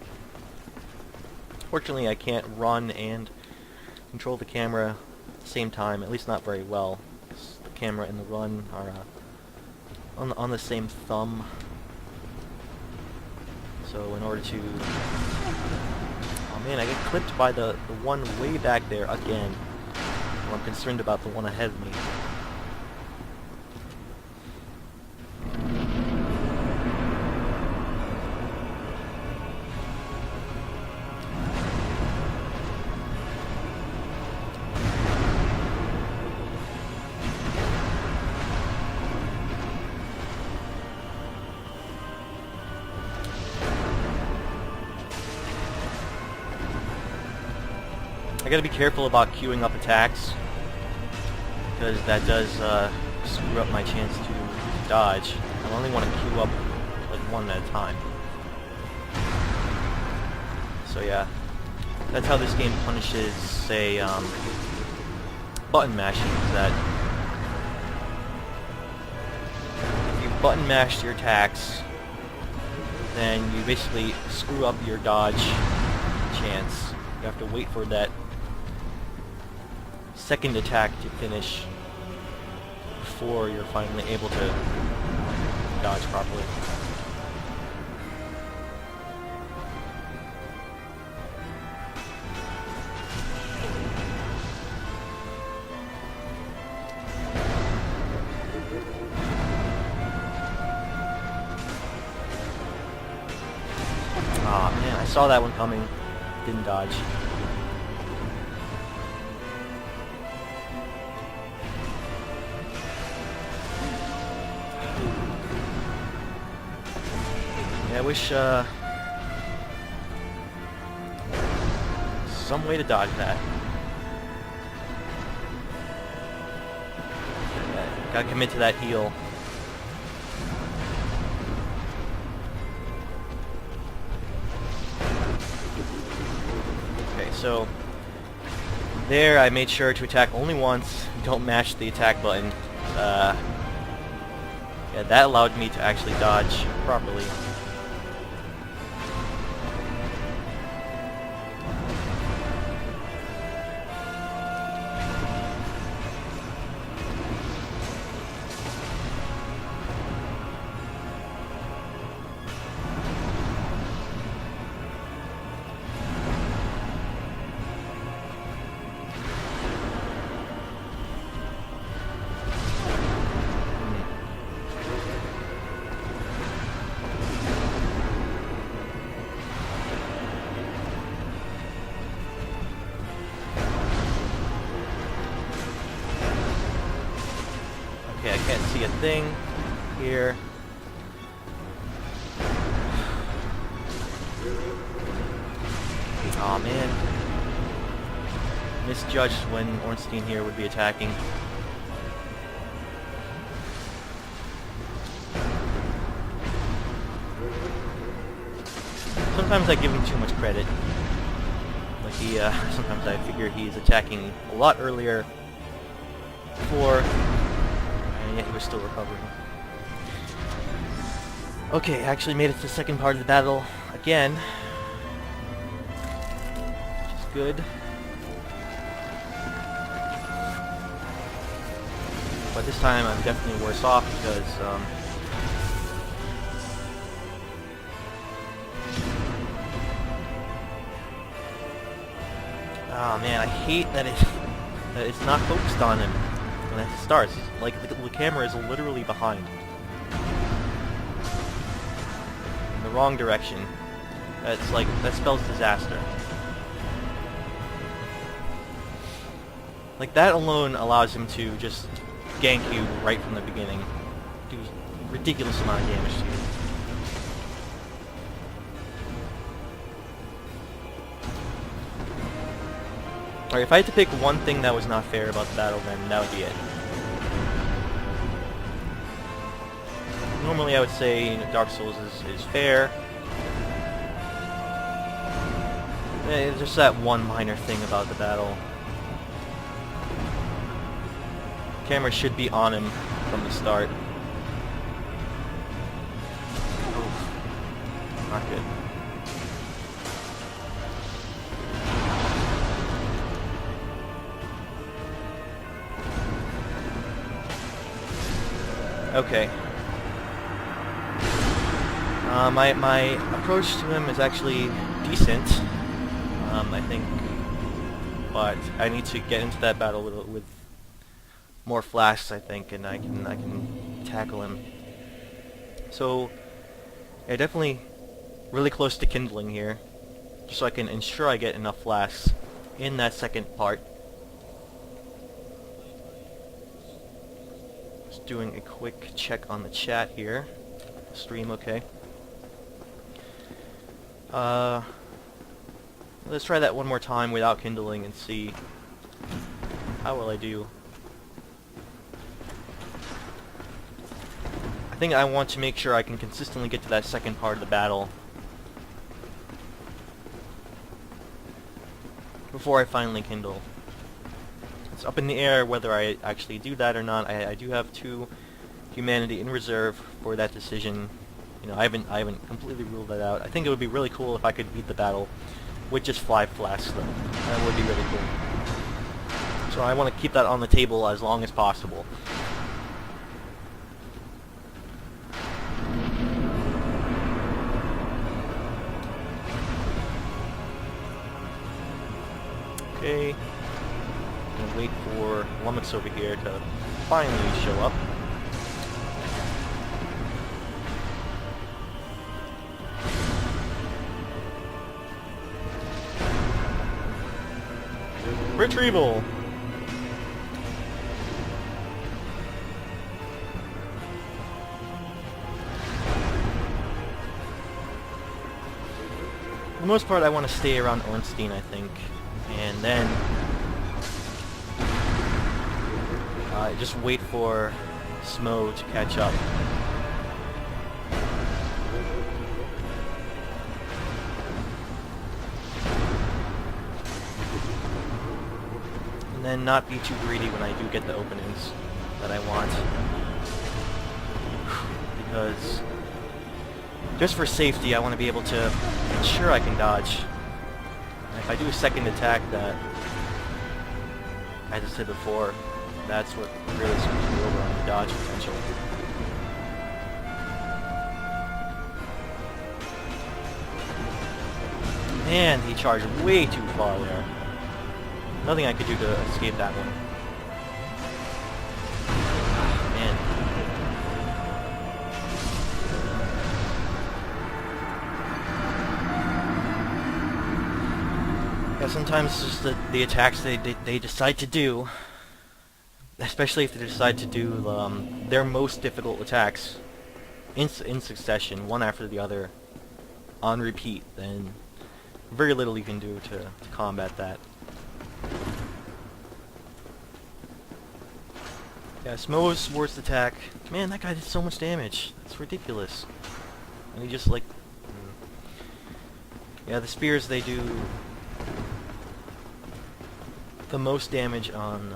[SPEAKER 1] Fortunately, I can't run and control the camera at the same time, at least not very well. The camera and the run are on the same thumb. So in order to... Oh man, I get clipped by the one way back there again. Well, I'm concerned about the one ahead of me. I gotta be careful about queuing up attacks, because that does screw up my chance to dodge. I only want to queue up like one at a time. So yeah, that's how this game punishes, say, button mashing, is that if you button mash your attacks, then you basically screw up your dodge chance. You have to wait for that second attack to finish before you're finally able to dodge properly. Aw, man, I saw that one coming. Didn't dodge. Yeah, I wish, some way to dodge that. Yeah, gotta commit to that heal. Okay, so there I made sure to attack only once. Don't mash the attack button. Yeah, that allowed me to actually dodge properly. Okay, I can't see a thing here. Aw, man. Misjudged when Ornstein here would be attacking. Sometimes I give him too much credit. Like sometimes I figure he's attacking a lot earlier before, and yet he was still recovering. Okay, I actually made it to the second part of the battle again, which is good. But this time I'm definitely worse off because oh man, I hate that it's not focused on him when it starts. Like the camera is literally behind, in the wrong direction. It's like that spells disaster. Like that alone allows him to just gank you right from the beginning, do a ridiculous amount of damage to you. Alright, if I had to pick one thing that was not fair about the battle, then that would be it. Normally I would say, you know, Dark Souls is fair. It's just that one minor thing about the battle. Camera should be on him from the start. Oof. Not good. Okay. My approach to him is actually decent, I think, but I need to get into that battle with more flasks, I think, and I can tackle him. So, yeah, definitely really close to kindling here, just so I can ensure I get enough flasks in that second part. Just doing a quick check on the chat here. Stream okay. Let's try that one more time without kindling and see how well I do. I think I want to make sure I can consistently get to that second part of the battle before I finally kindle. It's up in the air whether I actually do that or not. I do have 2 humanity in reserve for that decision. You know, I haven't completely ruled that out. I think it would be really cool if I could beat the battle with just 5 flasks though. That would be really cool. So I want to keep that on the table as long as possible. Okay. Gonna wait for Lummox over here to finally show up. Retrieval! For the most part, I want to stay around Ornstein, I think. And then just wait for Smo to catch up. And then not be too greedy when I do get the openings that I want. Because just for safety, I want to be able to ensure I can dodge. And if I do a second attack that I just did before, that's what really screws me over on the dodge potential. Man, he charged way too far there. Nothing I could do to escape that one. Man. Yeah, sometimes it's just the attacks they decide to do. Especially if they decide to do their most difficult attacks in succession, one after the other, on repeat, then very little you can do to combat that. Yeah, Smo's worst attack. Man, that guy did so much damage. That's ridiculous. And he just like... Yeah, the spears, they do the most damage on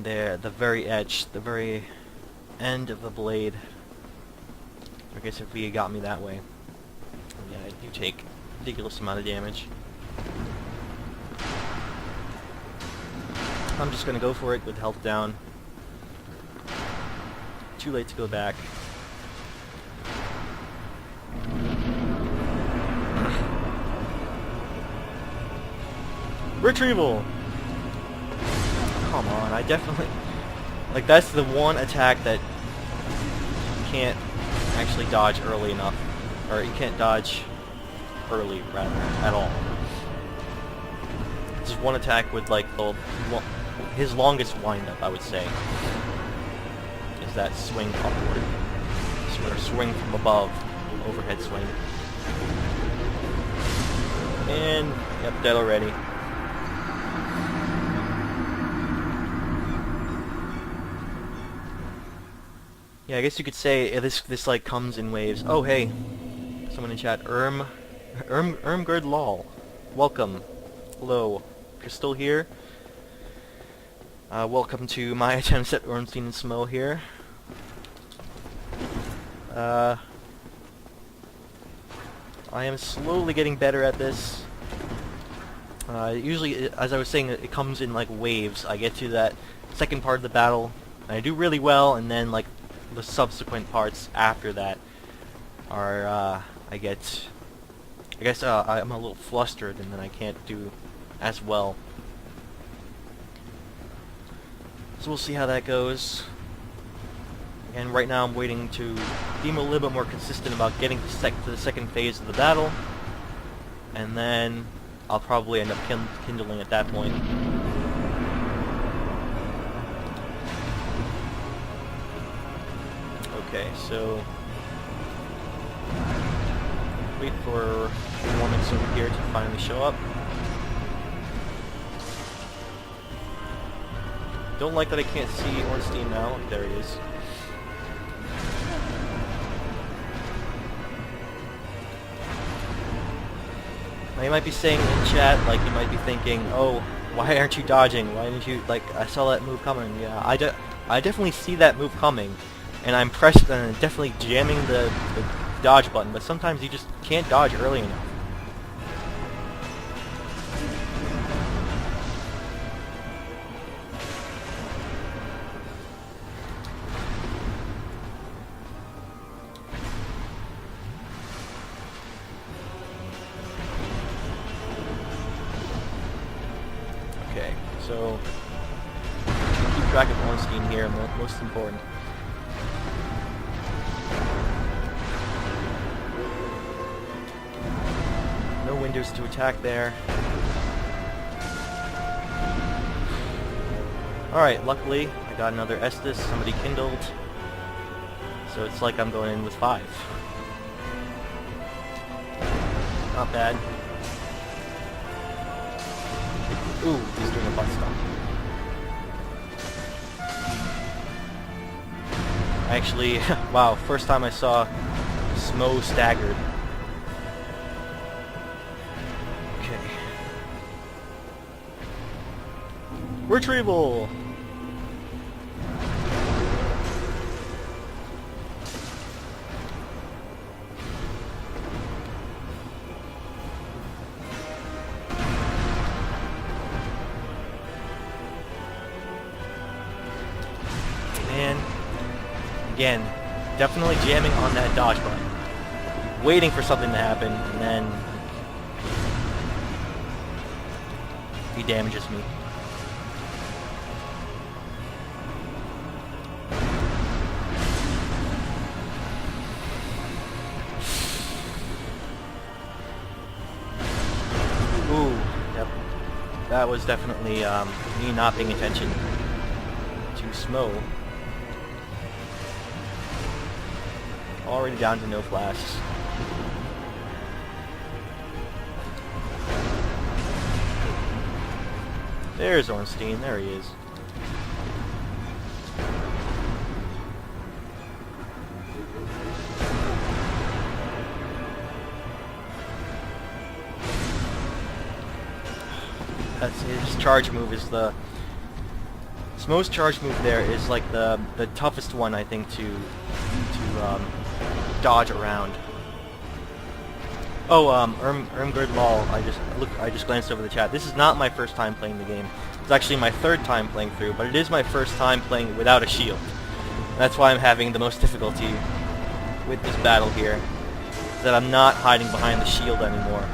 [SPEAKER 1] the very edge, the very end of the blade. I guess if he had got me that way. Yeah, I do take a ridiculous amount of damage. I'm just gonna go for it with health down. Too late to go back. Retrieval! Come on, I definitely... Like, that's the one attack that you can't actually dodge early enough. Or you can't dodge early, rather, at all. This is one attack with, like, his longest wind-up, I would say. Is that swing upward. Sort of swing from above. Overhead swing. And, yep, dead already. Yeah, I guess you could say this like comes in waves. Oh hey, someone in chat, Ermgerd Lol, welcome. Hello, if you're still here. Welcome to my attempts at Ornstein and Smo here. I am slowly getting better at this. Usually, as I was saying, it comes in like waves. I get to that second part of the battle, and I do really well, and then like the subsequent parts after that are, I guess I'm a little flustered, and then I can't do as well. So we'll see how that goes. And right now I'm waiting to be a little bit more consistent about getting to the second phase of the battle, and then I'll probably end up kindling at that point. Okay, so wait for performance over here to finally show up. Don't like that I can't see Ornstein now. There he is. Now you might be saying in chat, like you might be thinking, oh, why aren't you dodging? Why didn't you, like, I saw that move coming. Yeah, I definitely see that move coming, and I'm pressed and definitely jamming the dodge button, but sometimes you just can't dodge early enough. Okay, so keep track of Ornstein here, most important. No windows to attack there. Alright, luckily I got another Estus, somebody kindled. So it's like I'm going in with 5. Not bad. Ooh, he's doing a butt stop. Actually, wow, first time I saw Smo staggered. Okay. Retrieval! And again, definitely jamming on that dodge button, waiting for something to happen, and then he damages me. Ooh, yep. That was definitely me not paying attention to Smo. Already down to no flasks. There's Ornstein, there he is. That's his charge move is the... Smo's charge move there is like the toughest one, I think, to dodge around. Oh, Ermgerd Lol, I just glanced over the chat. This is not my first time playing the game. It's actually my 3rd time playing through, but it is my first time playing without a shield. That's why I'm having the most difficulty with this battle here. That I'm not hiding behind the shield anymore.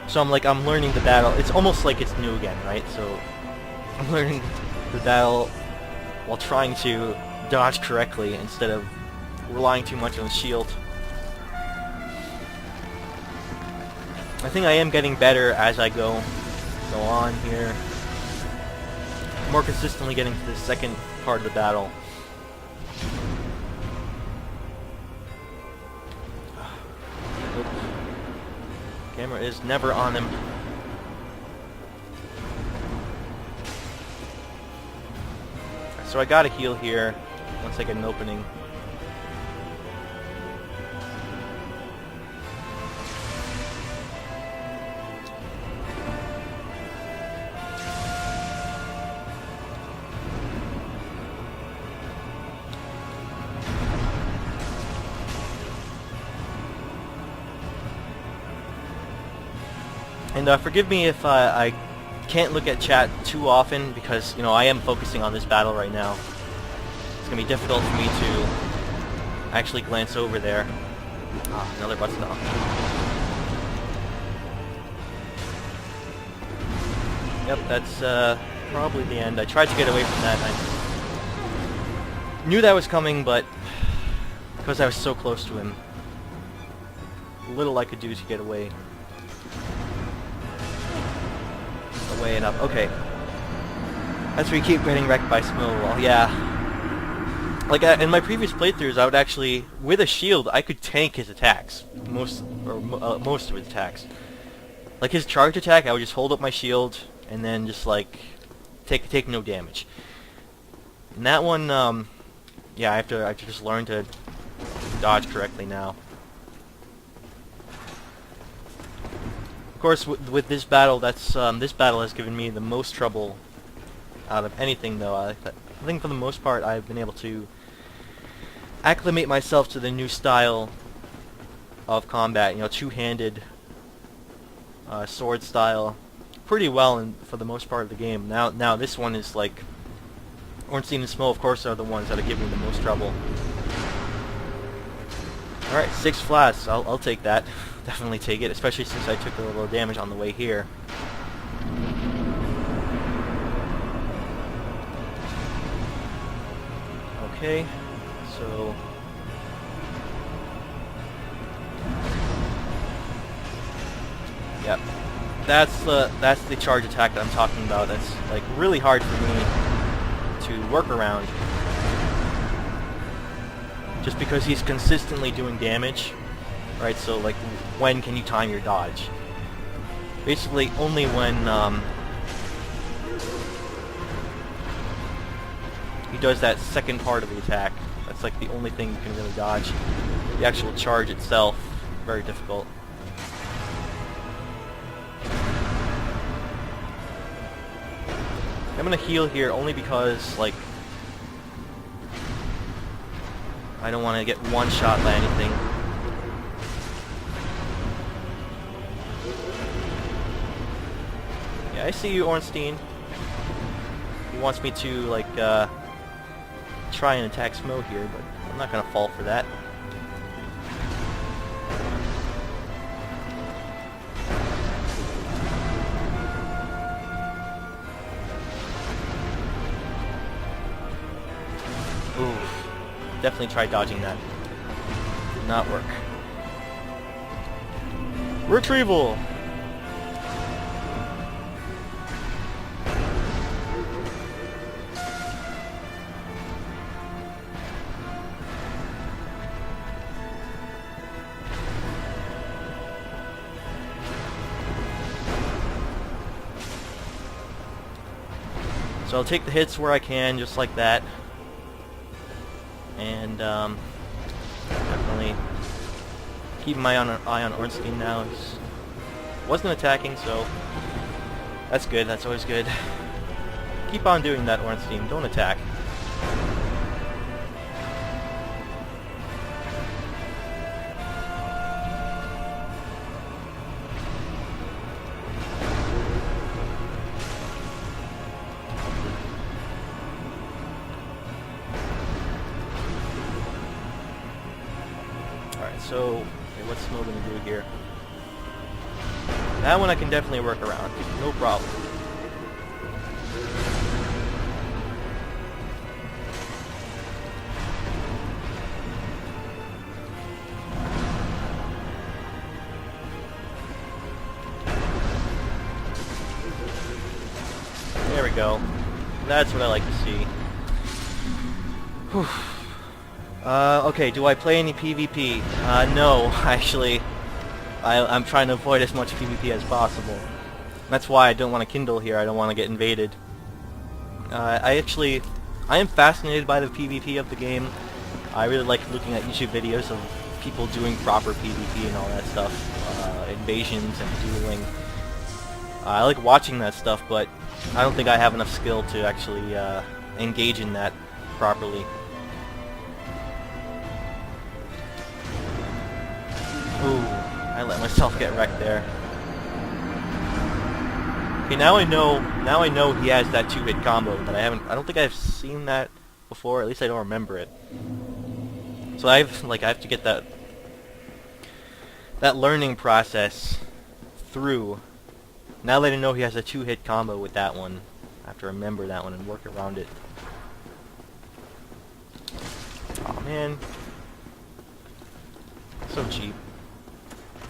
[SPEAKER 1] So I'm learning the battle. It's almost like it's new again, right? So I'm learning the battle while trying to dodge correctly instead of relying too much on the shield. I think I am getting better as I go on here. More consistently getting to the second part of the battle. Camera is never on him. So I gotta heal here once I get an opening. And forgive me if I can't look at chat too often because, you know, I am focusing on this battle right now. It's going to be difficult for me to actually glance over there. Ah, another butt stop. Yep, that's probably the end. I tried to get away from that. I knew that was coming, but because I was so close to him, little I could do to get away. Away and up. Okay. That's where you keep getting wrecked by Smo. Well, yeah. Like in my previous playthroughs, I would actually, with a shield, I could tank his attacks, most of his attacks. Like his charge attack, I would just hold up my shield and then just like take no damage. And that one, yeah, I have to just learn to dodge correctly now. Of course, with this battle, this battle has given me the most trouble out of anything, though. I think for the most part, I've been able to acclimate myself to the new style of combat. You know, two-handed sword style, pretty well for the most part of the game. Now this one is like Ornstein and Smo, of course, are the ones that are giving me the most trouble. All right, 6 flats. I'll take that. Definitely take it, especially since I took a little damage on the way here. Okay, so yep, that's the charge attack that I'm talking about. That's like really hard for me to work around, just because he's consistently doing damage, right? So like, when can you time your dodge? Basically, only when he does that second part of the attack. That's like the only thing you can really dodge. The actual charge itself, very difficult. I'm gonna heal here only because, like, I don't want to get one shot by anything. Yeah, I see you, Ornstein. He wants me to, like, try and attack Smo here, but I'm not gonna fall for that. Oof. Definitely tried dodging that. Did not work. Retrieval! So I'll take the hits where I can, just like that. And definitely keep my eye on Ornstein now. He wasn't attacking, so that's good. That's always good. Keep on doing that, Ornstein. Don't attack. So, okay, what's Smo gonna do here? That one I can definitely work around. No problem. There we go. That's what I like to see. Whew. Okay, do I play any PvP? No, actually. I'm trying to avoid as much PvP as possible. That's why I don't want to kindle here. I don't want to get invaded. I am fascinated by the PvP of the game. I really like looking at YouTube videos of people doing proper PvP and all that stuff. Invasions and dueling. I like watching that stuff, but I don't think I have enough skill to actually engage in that properly. Ooh, I let myself get wrecked there. Okay, now I know he has that 2-hit combo, but I don't think I've seen that before, at least I don't remember it. So I have to get that learning process through. Now that I know he has a 2-hit combo with that one, I have to remember that one and work around it. Oh man. So cheap.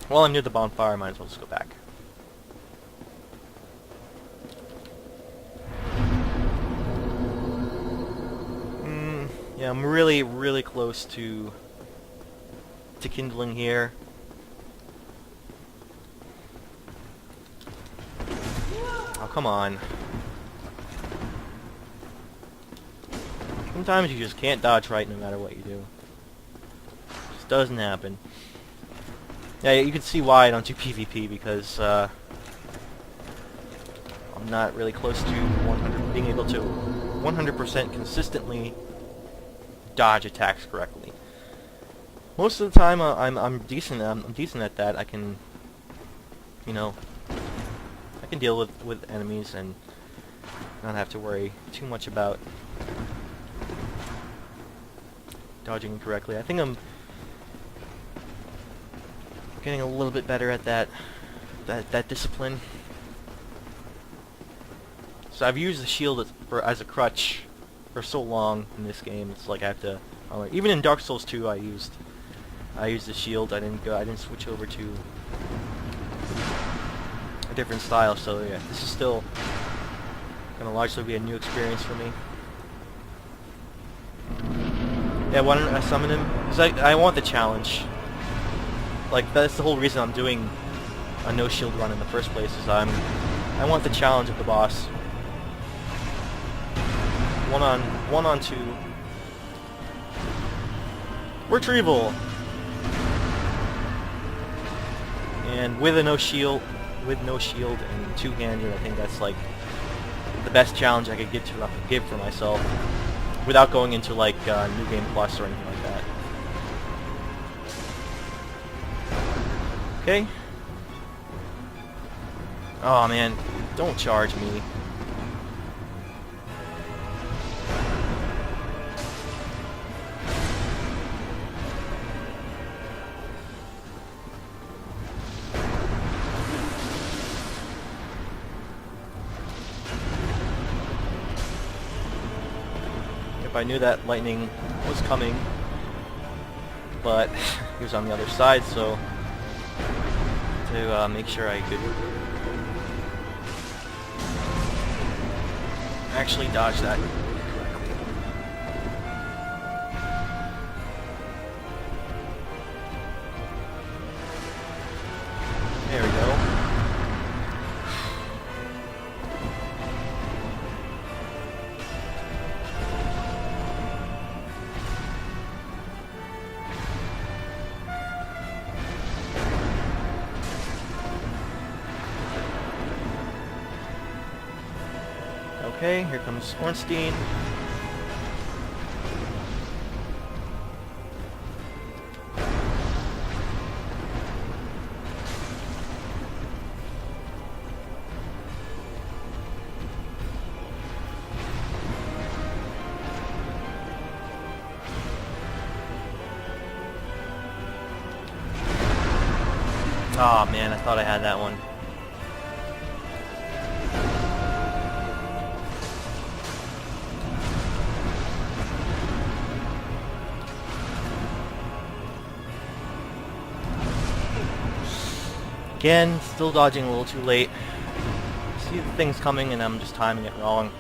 [SPEAKER 1] While I'm near the bonfire, I might as well just go back. Yeah, I'm really, really close to kindling here. Oh, come on. Sometimes you just can't dodge right no matter what you do. It just doesn't happen. Yeah, you can see why I don't do PvP, because I'm not really close to being able to 100% consistently dodge attacks correctly. Most of the time, I'm decent. I'm decent at that. I can, you know, I can deal with enemies and not have to worry too much about dodging correctly. I think I'm getting a little bit better at that discipline. So I've used the shield as a crutch for so long in this game. It's like I have to. Even in Dark Souls 2, I used the shield. I didn't switch over to a different style. So yeah, this is still gonna largely be a new experience for me. Yeah, why don't I summon him? Because I want the challenge. Like, that's the whole reason I'm doing a no shield run in the first place, is I want the challenge of the boss. One on two. Retrieval! And with no shield and two-handed, I think that's like the best challenge I could give for myself, without going into like New Game Plus or anything like that. Okay. Oh man, don't charge me. If I knew that lightning was coming, but he was on the other side, so to make sure I could actually dodge that correctly. There we go. Okay, here comes Ornstein. Oh man, I thought I had that one. Again, still dodging a little too late. See the thing's coming and I'm just timing it wrong.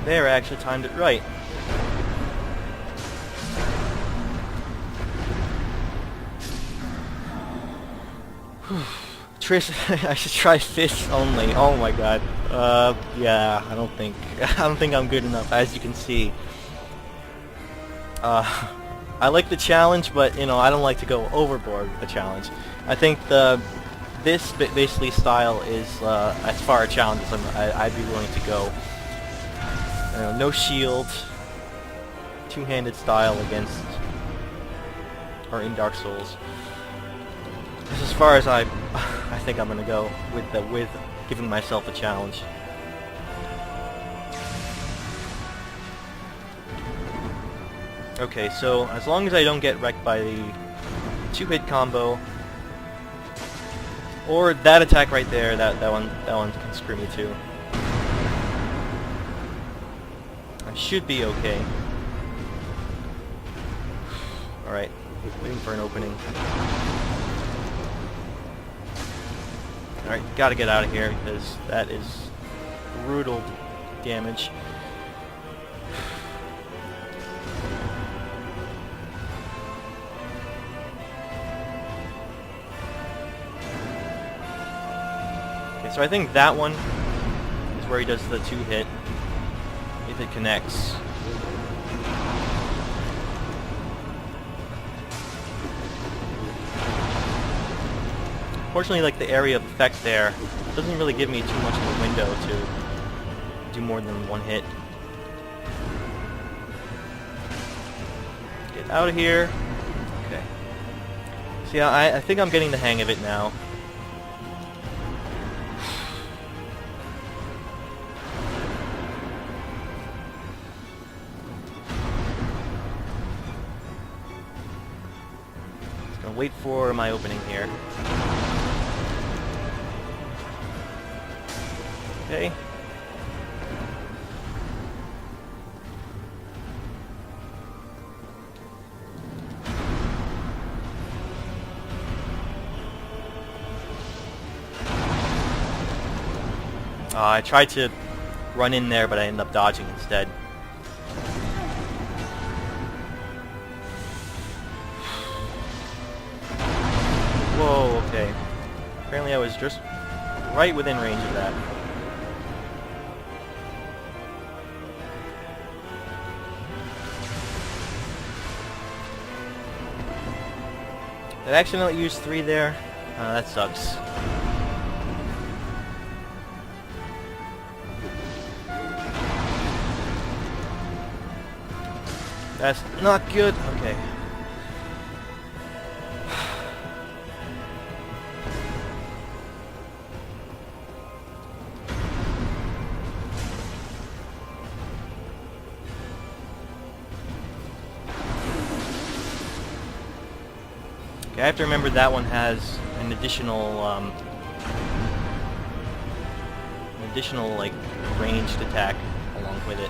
[SPEAKER 1] There, I actually timed it right. Trish, I should try fists only. Oh my god. Yeah, I don't think I'm good enough, as you can see. I like the challenge, but you know, I don't like to go overboard with the challenge. I think this basically style is as far a challenge as I'd be willing to go. No shield, two-handed style against, or in Dark Souls. This is as far as I think I'm gonna go with giving myself a challenge. Okay, so as long as I don't get wrecked by the 2-hit combo, or that attack right there, that one can screw me too. I should be okay. Alright, waiting for an opening. Alright, gotta get out of here because that is brutal damage. So I think that one is where he does the 2-hit, if it connects. Fortunately, like, the area of effect there doesn't really give me too much of a window to do more than one hit. Get out of here. Okay. So yeah, I think I'm getting the hang of it now. Wait for my opening here. Okay. I tried to run in there, but I ended up dodging instead. Whoa, okay. Apparently I was just right within range of that. Did I accidentally use 3 there? That sucks. That's not good. Okay. Okay, I have to remember that one has an additional like ranged attack along with it.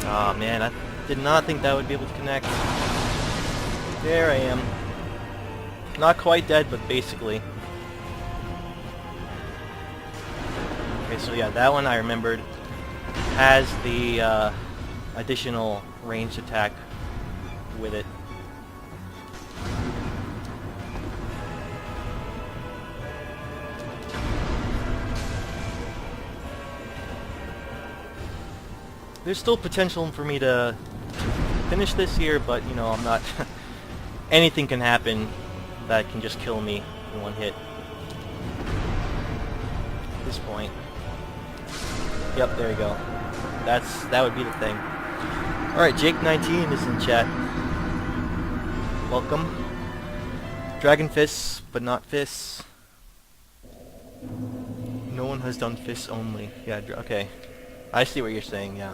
[SPEAKER 1] Aw, man, I did not think that would be able to connect. There I am. Not quite dead, but basically. Okay, so yeah, that one I remembered has the additional ranged attack with it. There's still potential for me to finish this here, but, you know, I'm not... anything can happen that can just kill me in one hit. At this point. Yep, there you go. That would be the thing. Alright, Jake19 is in chat. Welcome. Dragon fists, but not fists. No one has done fists only. Yeah, okay. I see what you're saying, yeah.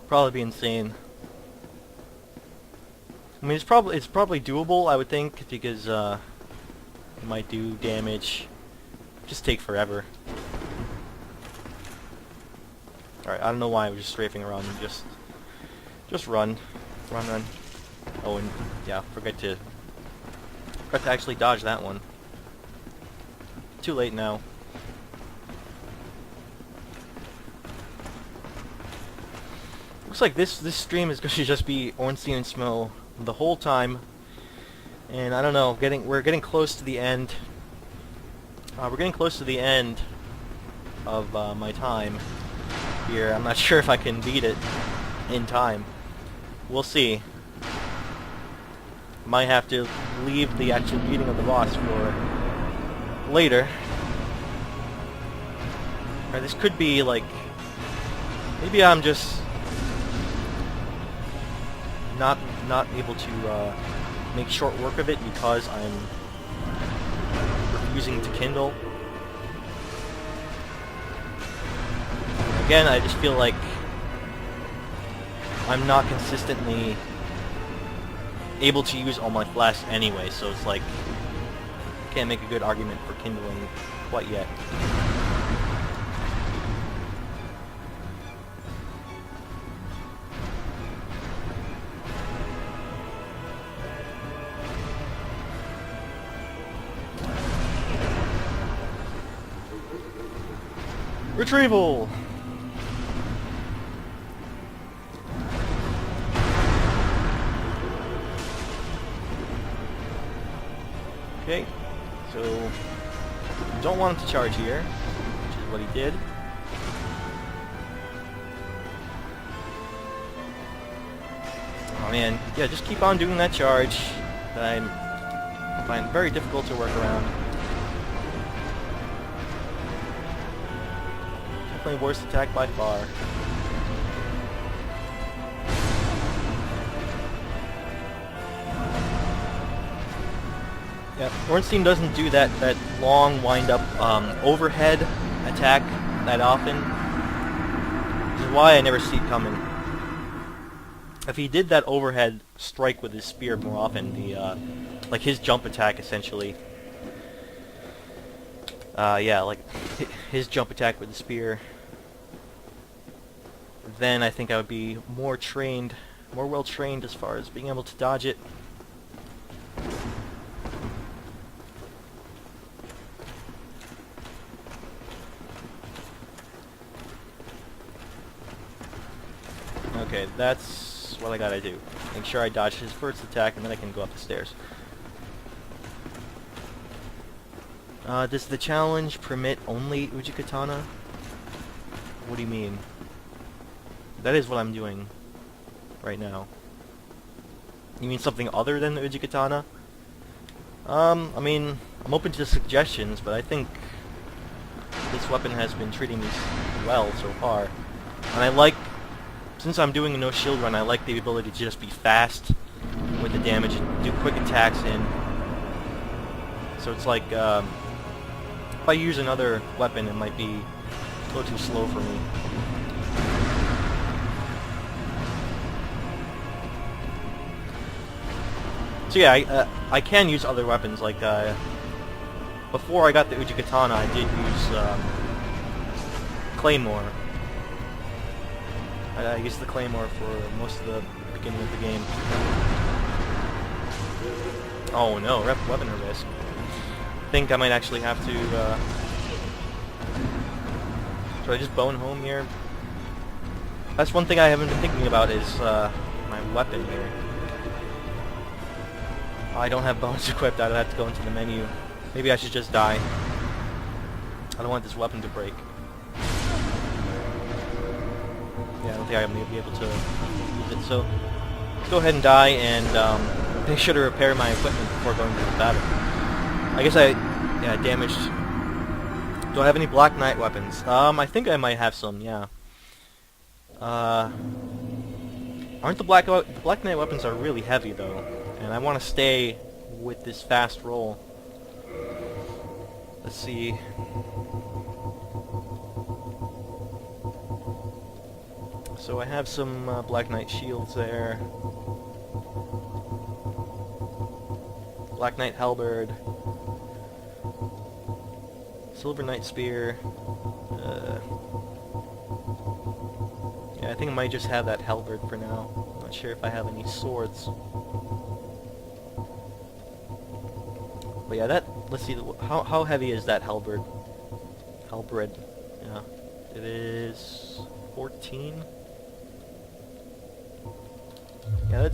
[SPEAKER 1] Probably be insane. I mean, it's probably doable, I would think, because it might do damage. Just take forever. Alright, I don't know why I was just strafing around. Just run. Run. Oh, and yeah, forgot to actually dodge that one. Too late now. Looks like this stream is going to just be Ornstein and Smo the whole time, and I don't know. We're getting close to the end. We're getting close to the end of my time here. I'm not sure if I can beat it in time. We'll see. Might have to leave the actual beating of the boss for later. Or this could be like, maybe I'm just not able to make short work of it because I'm refusing to kindle. Again, I just feel like I'm not consistently able to use all my flasks anyway, so it's like can't make a good argument for kindling quite yet. Retrieval! Okay, so don't want him to charge here, which is what he did. Oh man, yeah, just keep on doing that charge that I find very difficult to work around. Definitely worst attack by far. Yeah, Ornstein doesn't do that long wind-up overhead attack that often, which is why I never see it coming. If he did that overhead strike with his spear more often, the like his jump attack essentially, yeah, like his jump attack with the spear, then I think I would be more trained, more well trained as far as being able to dodge it. Okay, that's what I gotta do. Make sure I dodge his first attack, and then I can go up the stairs. Does the challenge permit only Ujikatana? What do you mean? That is what I'm doing right now. You mean something other than the Ujikatana? I mean, I'm open to suggestions, but I think this weapon has been treating me well so far. And I like, since I'm doing a no shield run, I like the ability to just be fast with the damage and do quick attacks in. So it's like, if I use another weapon, it might be a little too slow for me. So yeah, I can use other weapons, like, before I got the Ujikatana, I did use, Claymore. I used the Claymore for most of the beginning of the game. Oh no, weapon risk. I think I might actually have to, should I just bone home here? That's one thing I haven't been thinking about is, my weapon here. I don't have bones equipped, I'd have to go into the menu. Maybe I should just die. I don't want this weapon to break. Yeah, I don't think I'm going to be able to use it, so let's go ahead and die and make sure to repair my equipment before going into the battle. I guess yeah, damaged. Do I have any Black Knight weapons? I think I might have some, yeah. Aren't the Black Knight weapons are really heavy though, and I want to stay with this fast roll. Let's see. So I have some Black Knight shields there. Black Knight halberd. Silver Knight spear. Yeah, I think I might just have that halberd for now. I'm not sure if I have any swords. But yeah, let's see, how heavy is that halberd? Halberd. Yeah. It is 14. Yeah,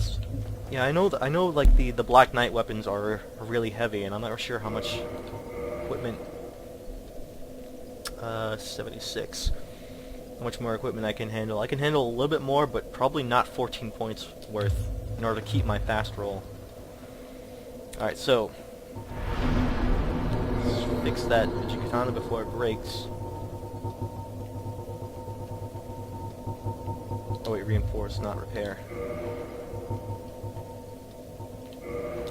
[SPEAKER 1] yeah, I know like the Black Knight weapons are really heavy, and I'm not sure how much equipment 76. How much more equipment I can handle. I can handle a little bit more, but probably not 14 points worth in order to keep my fast roll. Alright, so let's fix that katana before it breaks. Oh wait, reinforce, not repair.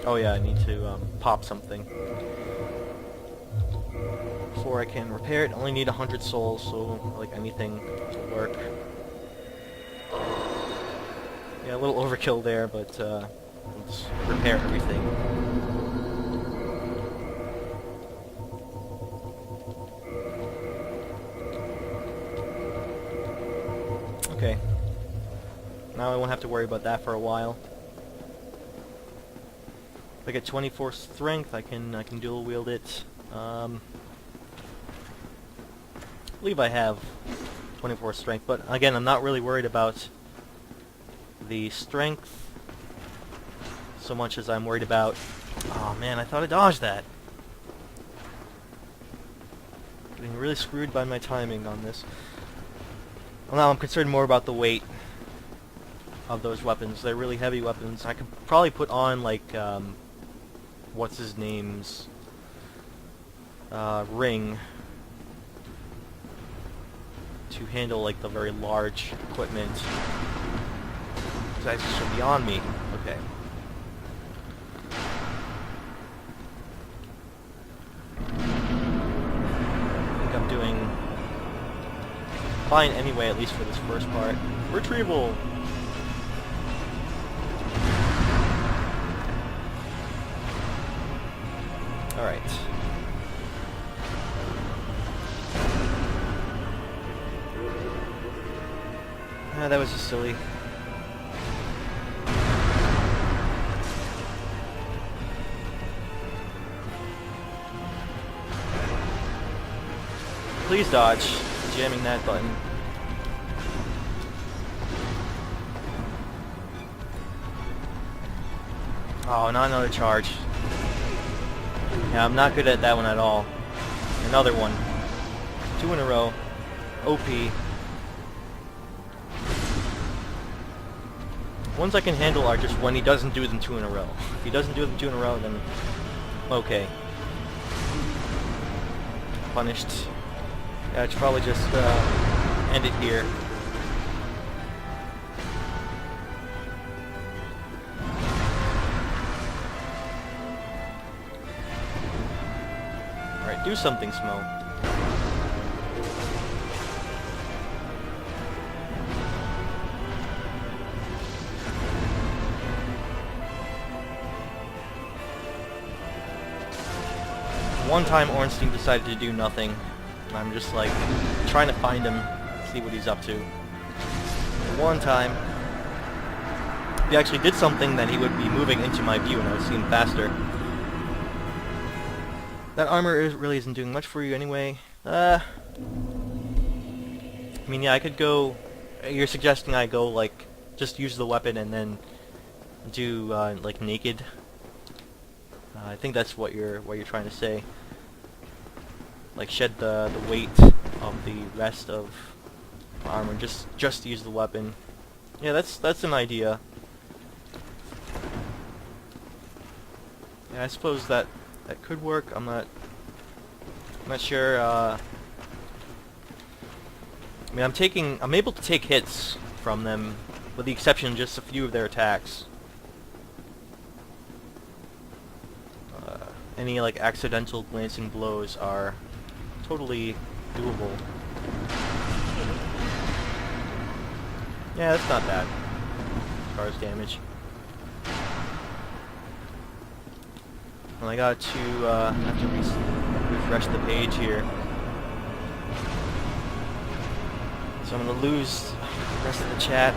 [SPEAKER 1] Oh yeah, I need to pop something before I can repair it. I only need 100 souls, so like anything will work. Yeah, a little overkill there, but let's repair everything. Okay. Now I won't have to worry about that for a while. If I get 24 strength, I can dual wield it. I believe I have 24 strength, but again, I'm not really worried about the strength so much as I'm worried about... Oh man, I thought I dodged that. Getting really screwed by my timing on this. Well, now I'm concerned more about the weight of those weapons. They're really heavy weapons. I could probably put on like what's his name's ring to handle like the very large equipment. These guys should be on me. Okay. I think I'm doing fine anyway, at least for this first part. Retrieval! Alright. That was just silly. Please dodge. Jamming that button. Oh, not another charge. Yeah, I'm not good at that one at all. Another one. 2 in a row. OP. Ones I can handle are just when he doesn't do them 2 in a row. If he doesn't do them 2 in a row, then okay. Punished. Yeah, I should probably just end it here. Alright, do something, Smo. One time Ornstein decided to do nothing. And I'm just like trying to find him, see what he's up to. One time if he actually did something, then he would be moving into my view and I would see him faster. That armor really isn't doing much for you anyway. I mean, yeah, I could go... You're suggesting I go, like, just use the weapon and then do, like, naked? I think that's what you're trying to say. Like, shed the weight of the rest of the armor, just use the weapon. Yeah, that's an idea. Yeah, I suppose that could work. I'm not sure. I mean, I'm able to take hits from them, with the exception of just a few of their attacks. Any like accidental glancing blows are totally doable. Yeah, that's not bad as far as damage. Well, I got to have to refresh the page here, so I'm gonna lose the rest of the chat.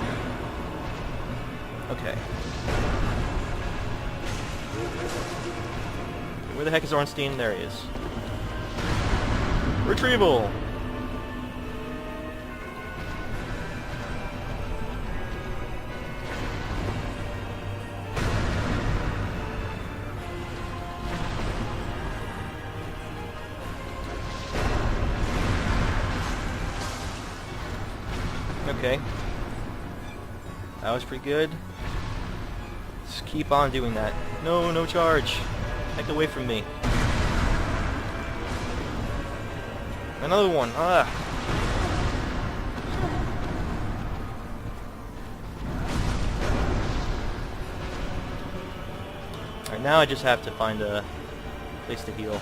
[SPEAKER 1] Okay. Where the heck is Ornstein? There he is. Retrieval! Okay. That was pretty good. Just keep on doing that. No charge. Heck away from me. Another one. Ah. Alright, now I just have to find a place to heal.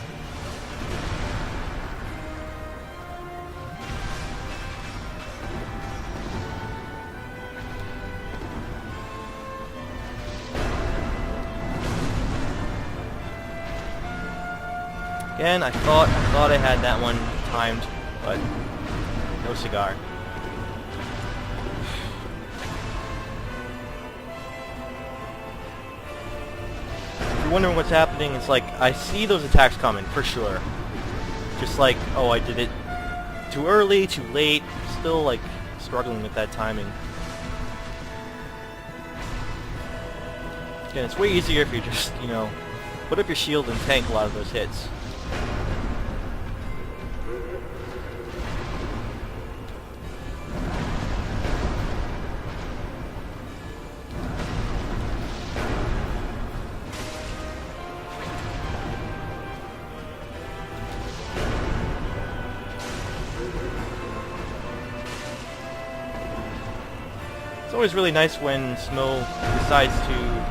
[SPEAKER 1] Again, I thought I had that one timed, but no cigar. If you're wondering what's happening, it's like I see those attacks coming for sure. Just like, oh, I did it too early, too late. Still like struggling with that timing. Again, it's way easier if you just, you know, put up your shield and tank a lot of those hits. It's always really nice when Smo decides to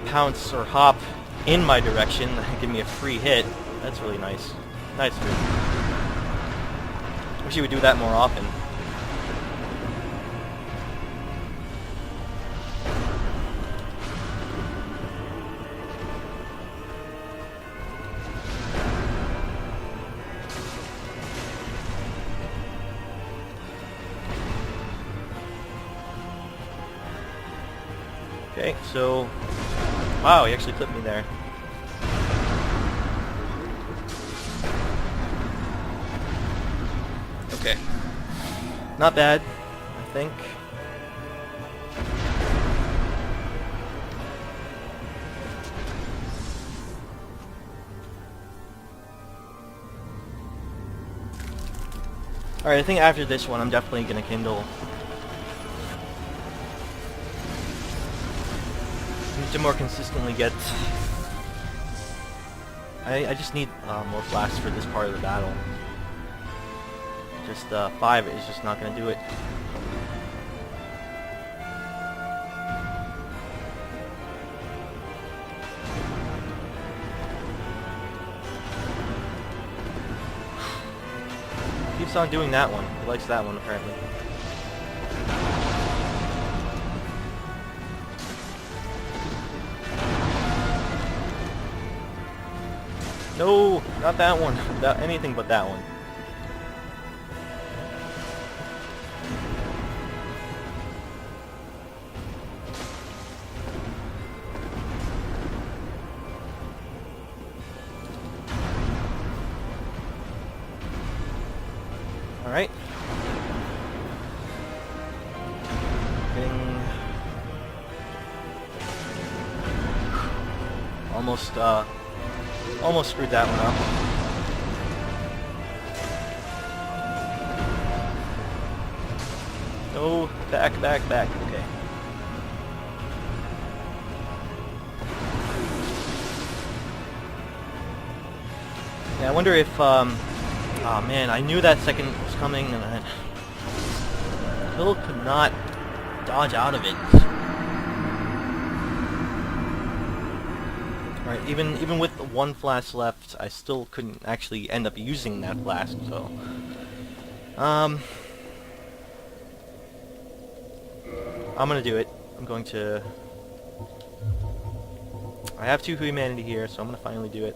[SPEAKER 1] pounce or hop in my direction and give me a free hit. That's really nice. Nice move. Wish he would do that more often. Okay, so... Wow, he actually clipped me there. Okay. Not bad, I think. Alright, I think after this one I'm definitely gonna kindle. To more consistently get... I just need more flasks for this part of the battle. Just 5 is just not going to do it. Keeps on doing that one. He likes that one apparently. No, not that one. Anything but that one. Alright. Getting... Almost screwed that one up. No, back. Okay. Yeah, I wonder if, oh man, I knew that second was coming and I still could not dodge out of it. Right, even with one flask left, I still couldn't actually end up using that flask, so... I'm gonna do it. I'm going to... I have 2 humanity here, so I'm gonna finally do it.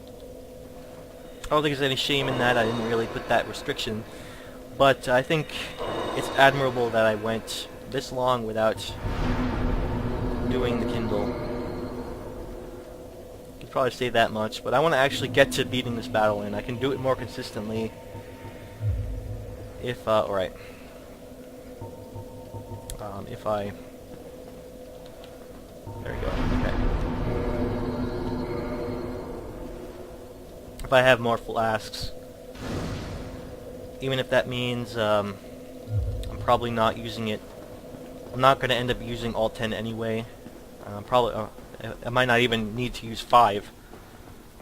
[SPEAKER 1] I don't think there's any shame in that. I didn't really put that restriction. But I think it's admirable that I went this long without doing the Kindle. Could probably say that much, but I want to actually get to beating this battle, and I can do it more consistently if, alright. If I... There we go, okay. If I have more flasks, even if that means I'm probably not using it. I'm not going to end up using all 10 anyway. Probably I might not even need to use 5,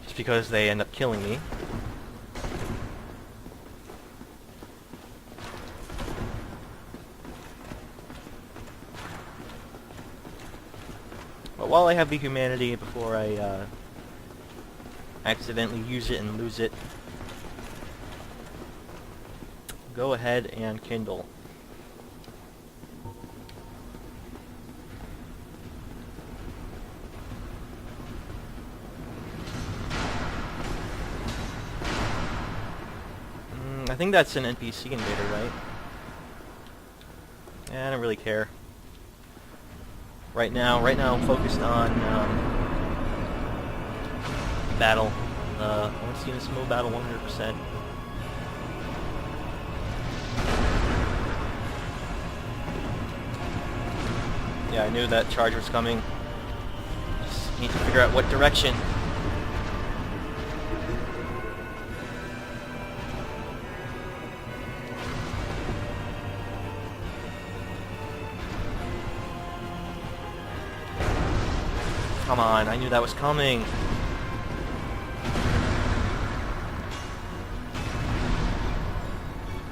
[SPEAKER 1] just because they end up killing me. But while I have the humanity before I accidentally use it and lose it, go ahead and kindle. I think that's an NPC invader, right? Yeah, I don't really care. Right now I'm focused on battle. I want to see this Smo battle 100%. Yeah, I knew that charge was coming. Just need to figure out what direction. Come on, I knew that was coming.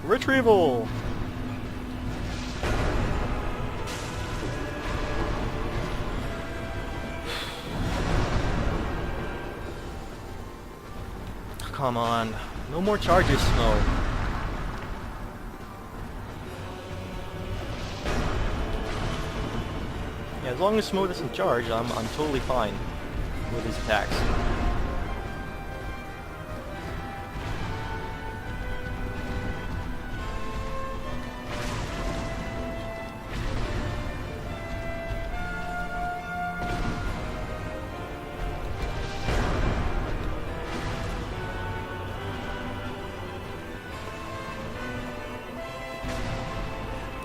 [SPEAKER 1] Retrieval! Come on. No more charges, Snow. Yeah, as long as Smo doesn't charge, I'm totally fine with his attacks.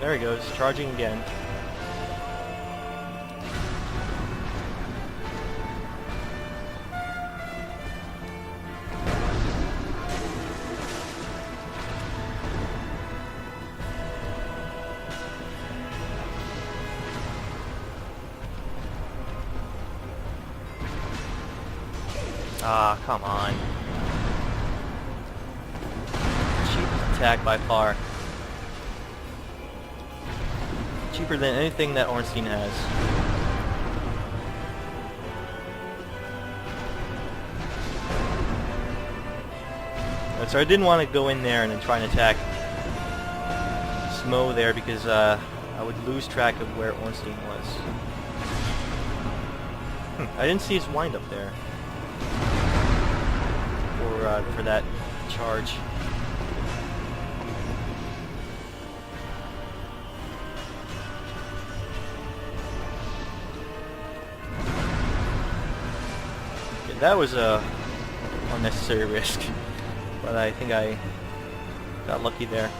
[SPEAKER 1] There he goes, charging again. Ah, come on. Cheapest attack by far. Cheaper than anything that Ornstein has. So I didn't want to go in there and then try and attack Smo there because I would lose track of where Ornstein was. I didn't see his wind up there for that charge. Okay, that was a unnecessary risk, but I think I got lucky there.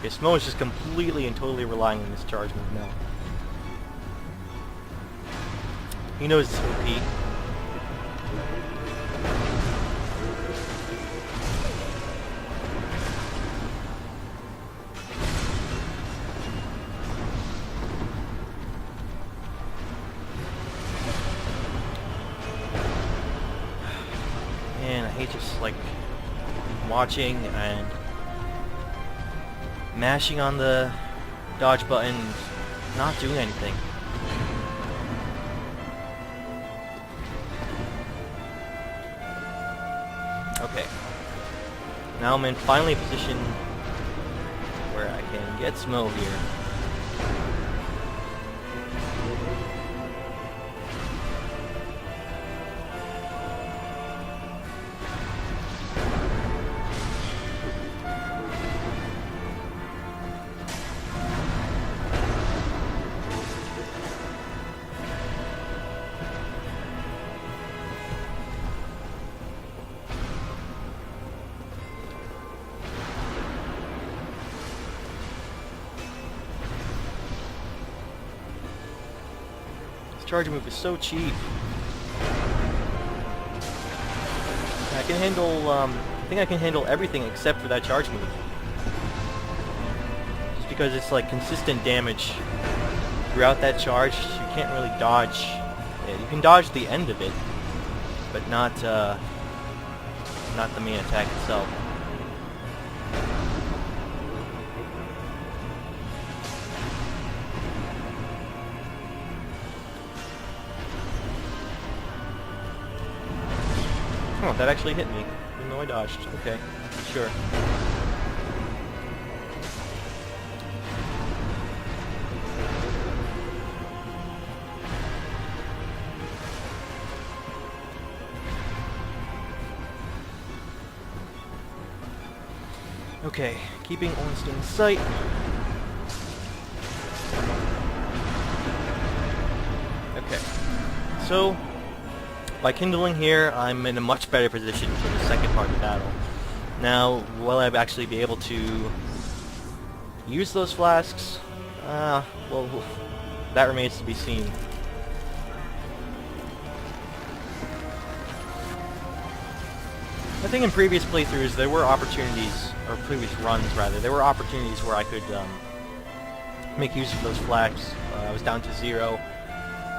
[SPEAKER 1] Okay, Smo is just completely and totally relying on this charge move now. He knows it's OP. Man, I hate just like watching and mashing on the dodge button, not doing anything. Okay. Now I'm in finally a position where I can get Smo here. Charge move is so cheap. I can handle, I think I can handle everything except for that charge move. Just because it's like consistent damage throughout that charge, you can't really dodge it. You can dodge the end of it, but not the main attack itself. Oh, that actually hit me, even though I dodged. Okay, sure. Okay, keeping Ornstein in sight. Okay, so by kindling here, I'm in a much better position for the second part of the battle. Now, will I actually be able to use those flasks? Well, that remains to be seen. I think in previous playthroughs there were opportunities, or previous runs rather, there were opportunities where I could make use of those flasks. I was down to 0,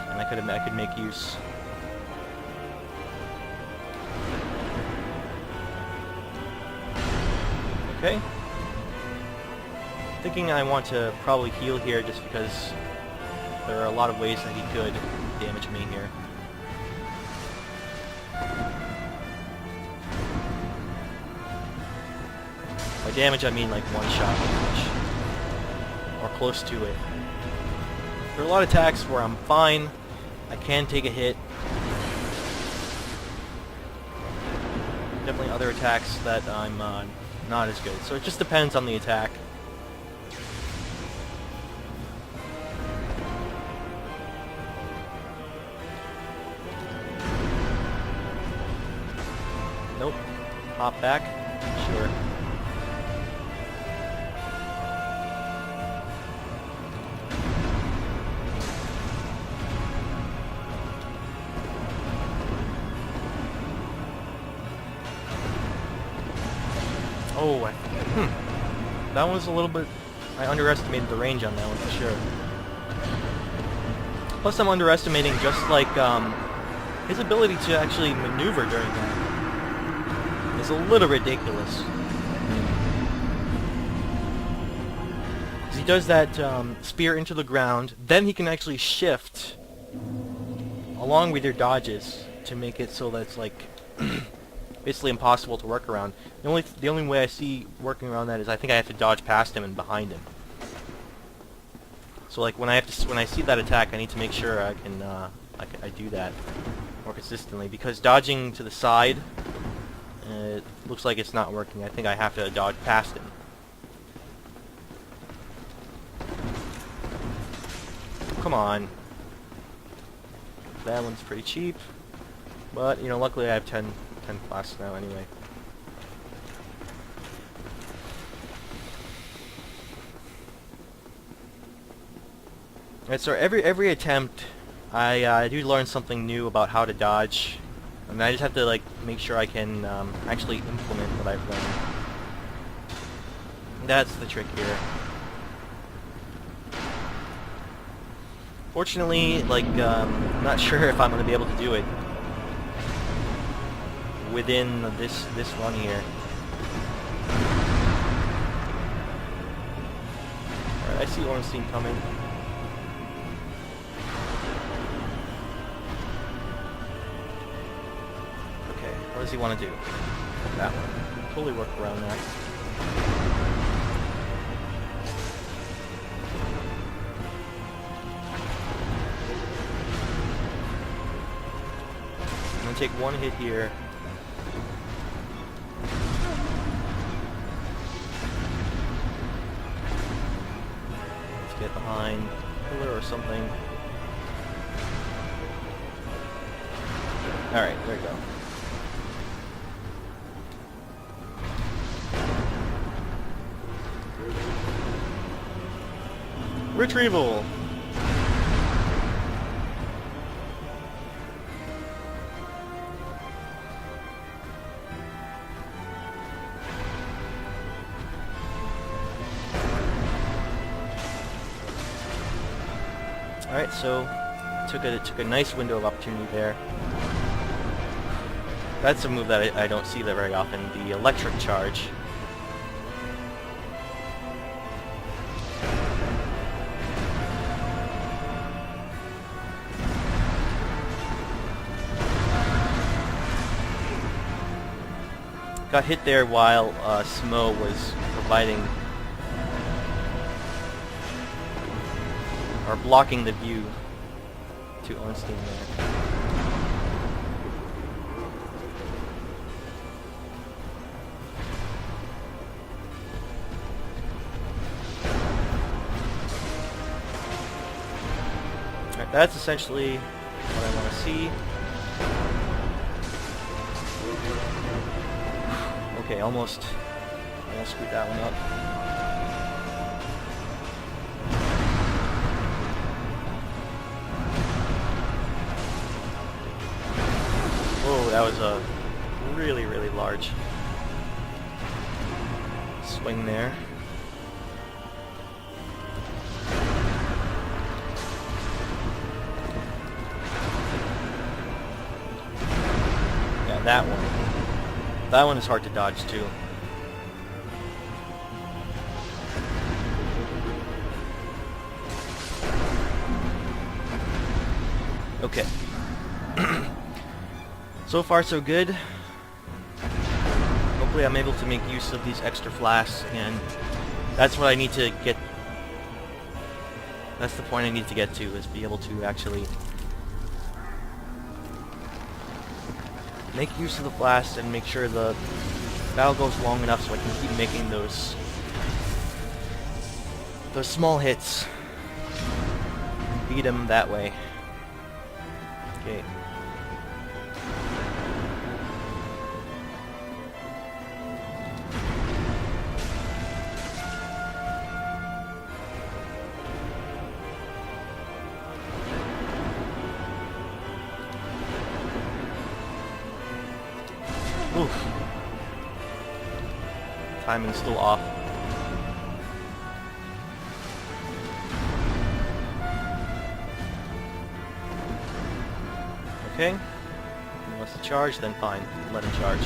[SPEAKER 1] and I could make use. Okay. Thinking I want to probably heal here just because there are a lot of ways that he could damage me here. By damage I mean like one-shot damage, or close to it. There are a lot of attacks where I'm fine, I can take a hit. Definitely other attacks that I'm not as good, so it just depends on the attack. Nope. Hop back? Sure. Oh, that one was a little bit... I underestimated the range on that one for sure. Plus I'm underestimating just like his ability to actually maneuver during that is a little ridiculous. He does that spear into the ground, then he can actually shift along with your dodges to make it so that it's like basically impossible to work around. The only way I see working around that is I think I have to dodge past him and behind him. So like when I see that attack, I need to make sure I do that more consistently, because dodging to the side, it looks like it's not working. I think I have to dodge past him. Come on. That one's pretty cheap, but you know, luckily I have 10 flasks now anyway. Alright, so every attempt, I do learn something new about how to dodge, and I just have to like make sure I can actually implement what I've learned. That's the trick here. Fortunately, like, I'm not sure if I'm going to be able to do it within this run here. Alright, I see Ornstein coming. Okay, what does he want to do? That one. Totally work around that. I'm going to take one hit here. Get behind a pillar or something. Alright, there we go. Retrieval! Alright, so it took a nice window of opportunity there. That's a move that I don't see that very often, the electric charge. Got hit there while Smo was providing or blocking the view to Ornstein there. Alright, that's essentially what I want to see. Okay, almost screwed that one up. Whoa, that was a really, really large swing there. Yeah, that one. That one is hard to dodge too. Okay. So far so good. Hopefully I'm able to make use of these extra flasks, and that's what I need to get. That's the point I need to get to, is be able to actually make use of the blast and make sure the battle goes long enough so I can keep making those small hits and beat him that way. Okay. Oof. Timing's still off. Okay. If he wants to charge, then fine. Let him charge.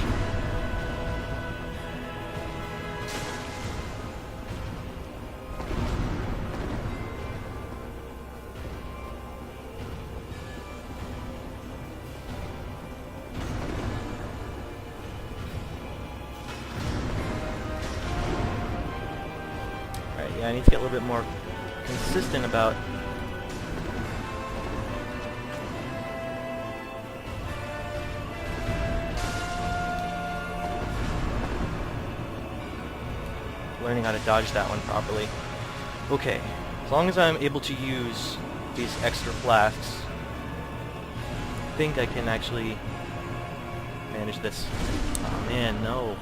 [SPEAKER 1] Yeah, I need to get a little bit more consistent about learning how to dodge that one properly. Okay, as long as I'm able to use these extra flasks, I think I can actually manage this. Oh man, no.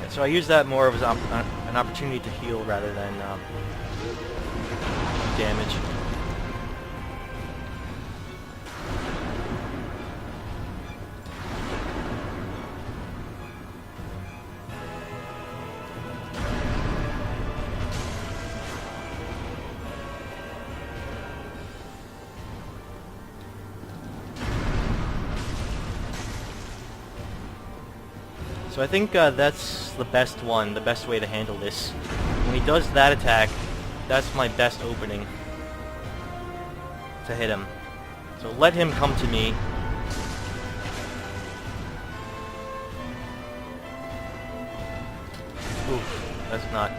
[SPEAKER 1] So I use that more as an opportunity to heal rather than damage. So I think that's the best one, the best way to handle this. When he does that attack, that's my best opening to hit him. So let him come to me. Oof, that's not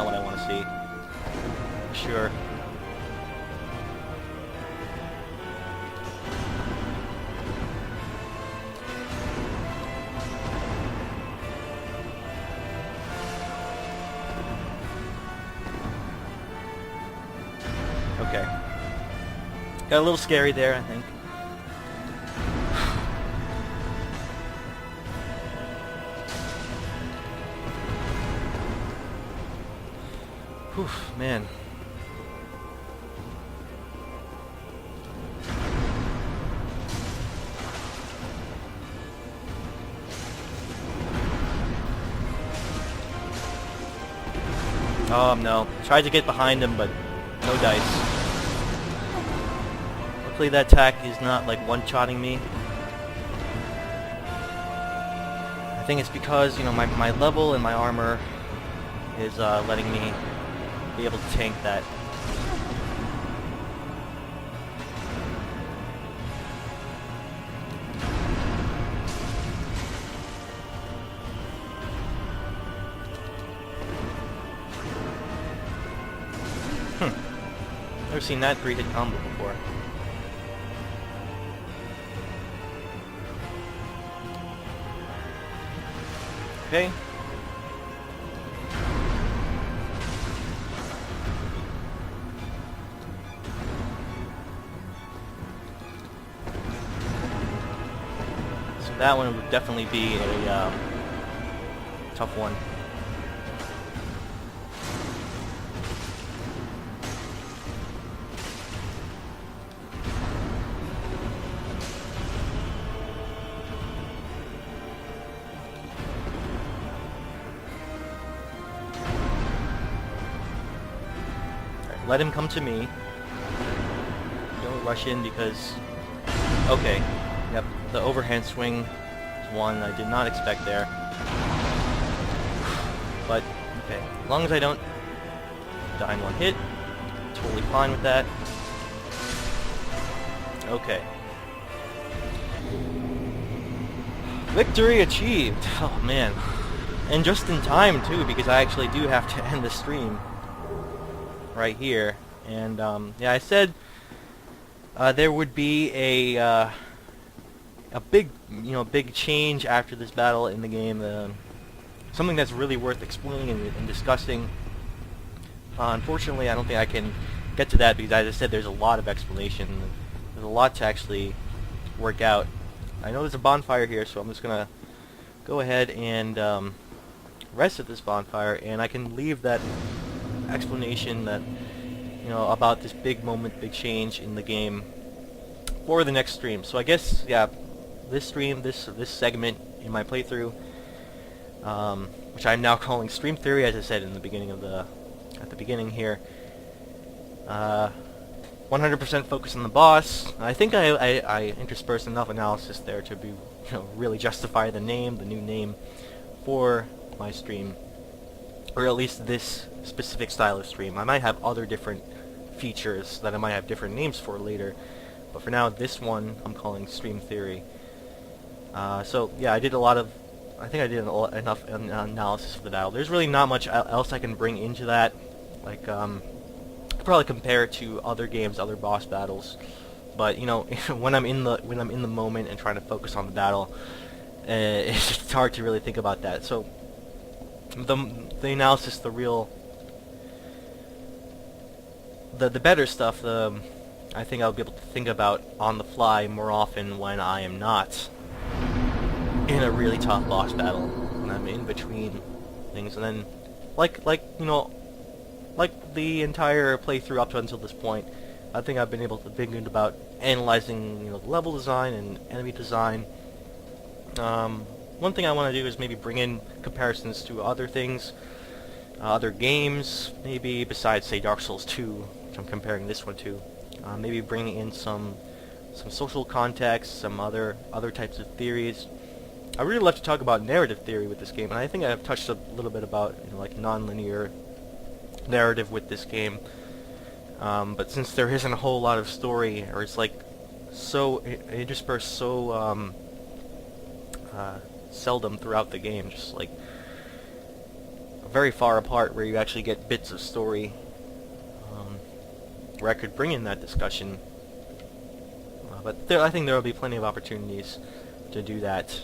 [SPEAKER 1] what I want to see. For sure. Okay. Got a little scary there, I think. Whew, man. Oh no. Tried to get behind him, but no dice. Luckily that attack is not like one-shotting me. I think it's because, you know, my level and my armor is letting me be able to tank that. Never seen that 3-hit combo before. Okay. So that one would definitely be a tough one. Let him come to me. Don't rush in because... Okay. Yep, the overhand swing is one I did not expect there. But, okay. As long as I don't die in one hit, totally fine with that. Okay. Victory achieved! Oh man. And just in time too, because I actually do have to end the stream right here. And yeah, I said there would be a big, you know, big change after this battle in the game. Something that's really worth explaining and discussing. Unfortunately, I don't think I can get to that because, as I said, there's a lot of explanation. There's a lot to actually work out. I know there's a bonfire here, so I'm just gonna go ahead and rest at this bonfire, and I can leave that explanation that, you know, about this big moment, big change in the game for the next stream. So I guess, yeah, this stream, this segment in my playthrough, which I'm now calling Stream Theory, as I said in the beginning of at the beginning here, 100% focus on the boss. I think I interspersed enough analysis there to be, you know, really justify the name, the new name for my stream. Or at least this specific style of stream. I might have other different features that I might have different names for later, but for now, this one I'm calling Stream Theory. So yeah, I think I did enough analysis of the battle. There's really not much else I can bring into that. Like, I'd probably compare it to other games, other boss battles. But you know, when I'm in the moment and trying to focus on the battle, it's hard to really think about that. So the analysis, the better stuff, I think I'll be able to think about on the fly more often when I am not in a really tough boss battle, when I'm in between things. And then, like you know, like the entire playthrough up to until this point, I think I've been able to think about analyzing, you know, the level design and enemy design. One thing I want to do is maybe bring in comparisons to other things, other games, maybe besides, say, Dark Souls 2, which I'm comparing this one to. Maybe bringing in some social context, some other types of theories. I really love to talk about narrative theory with this game, and I think I've touched a little bit about, you know, like non-linear narrative with this game. But since there isn't a whole lot of story, or it's like so interspersed so seldom throughout the game, just like very far apart, where you actually get bits of story, where I could bring in that discussion. But I think there will be plenty of opportunities to do that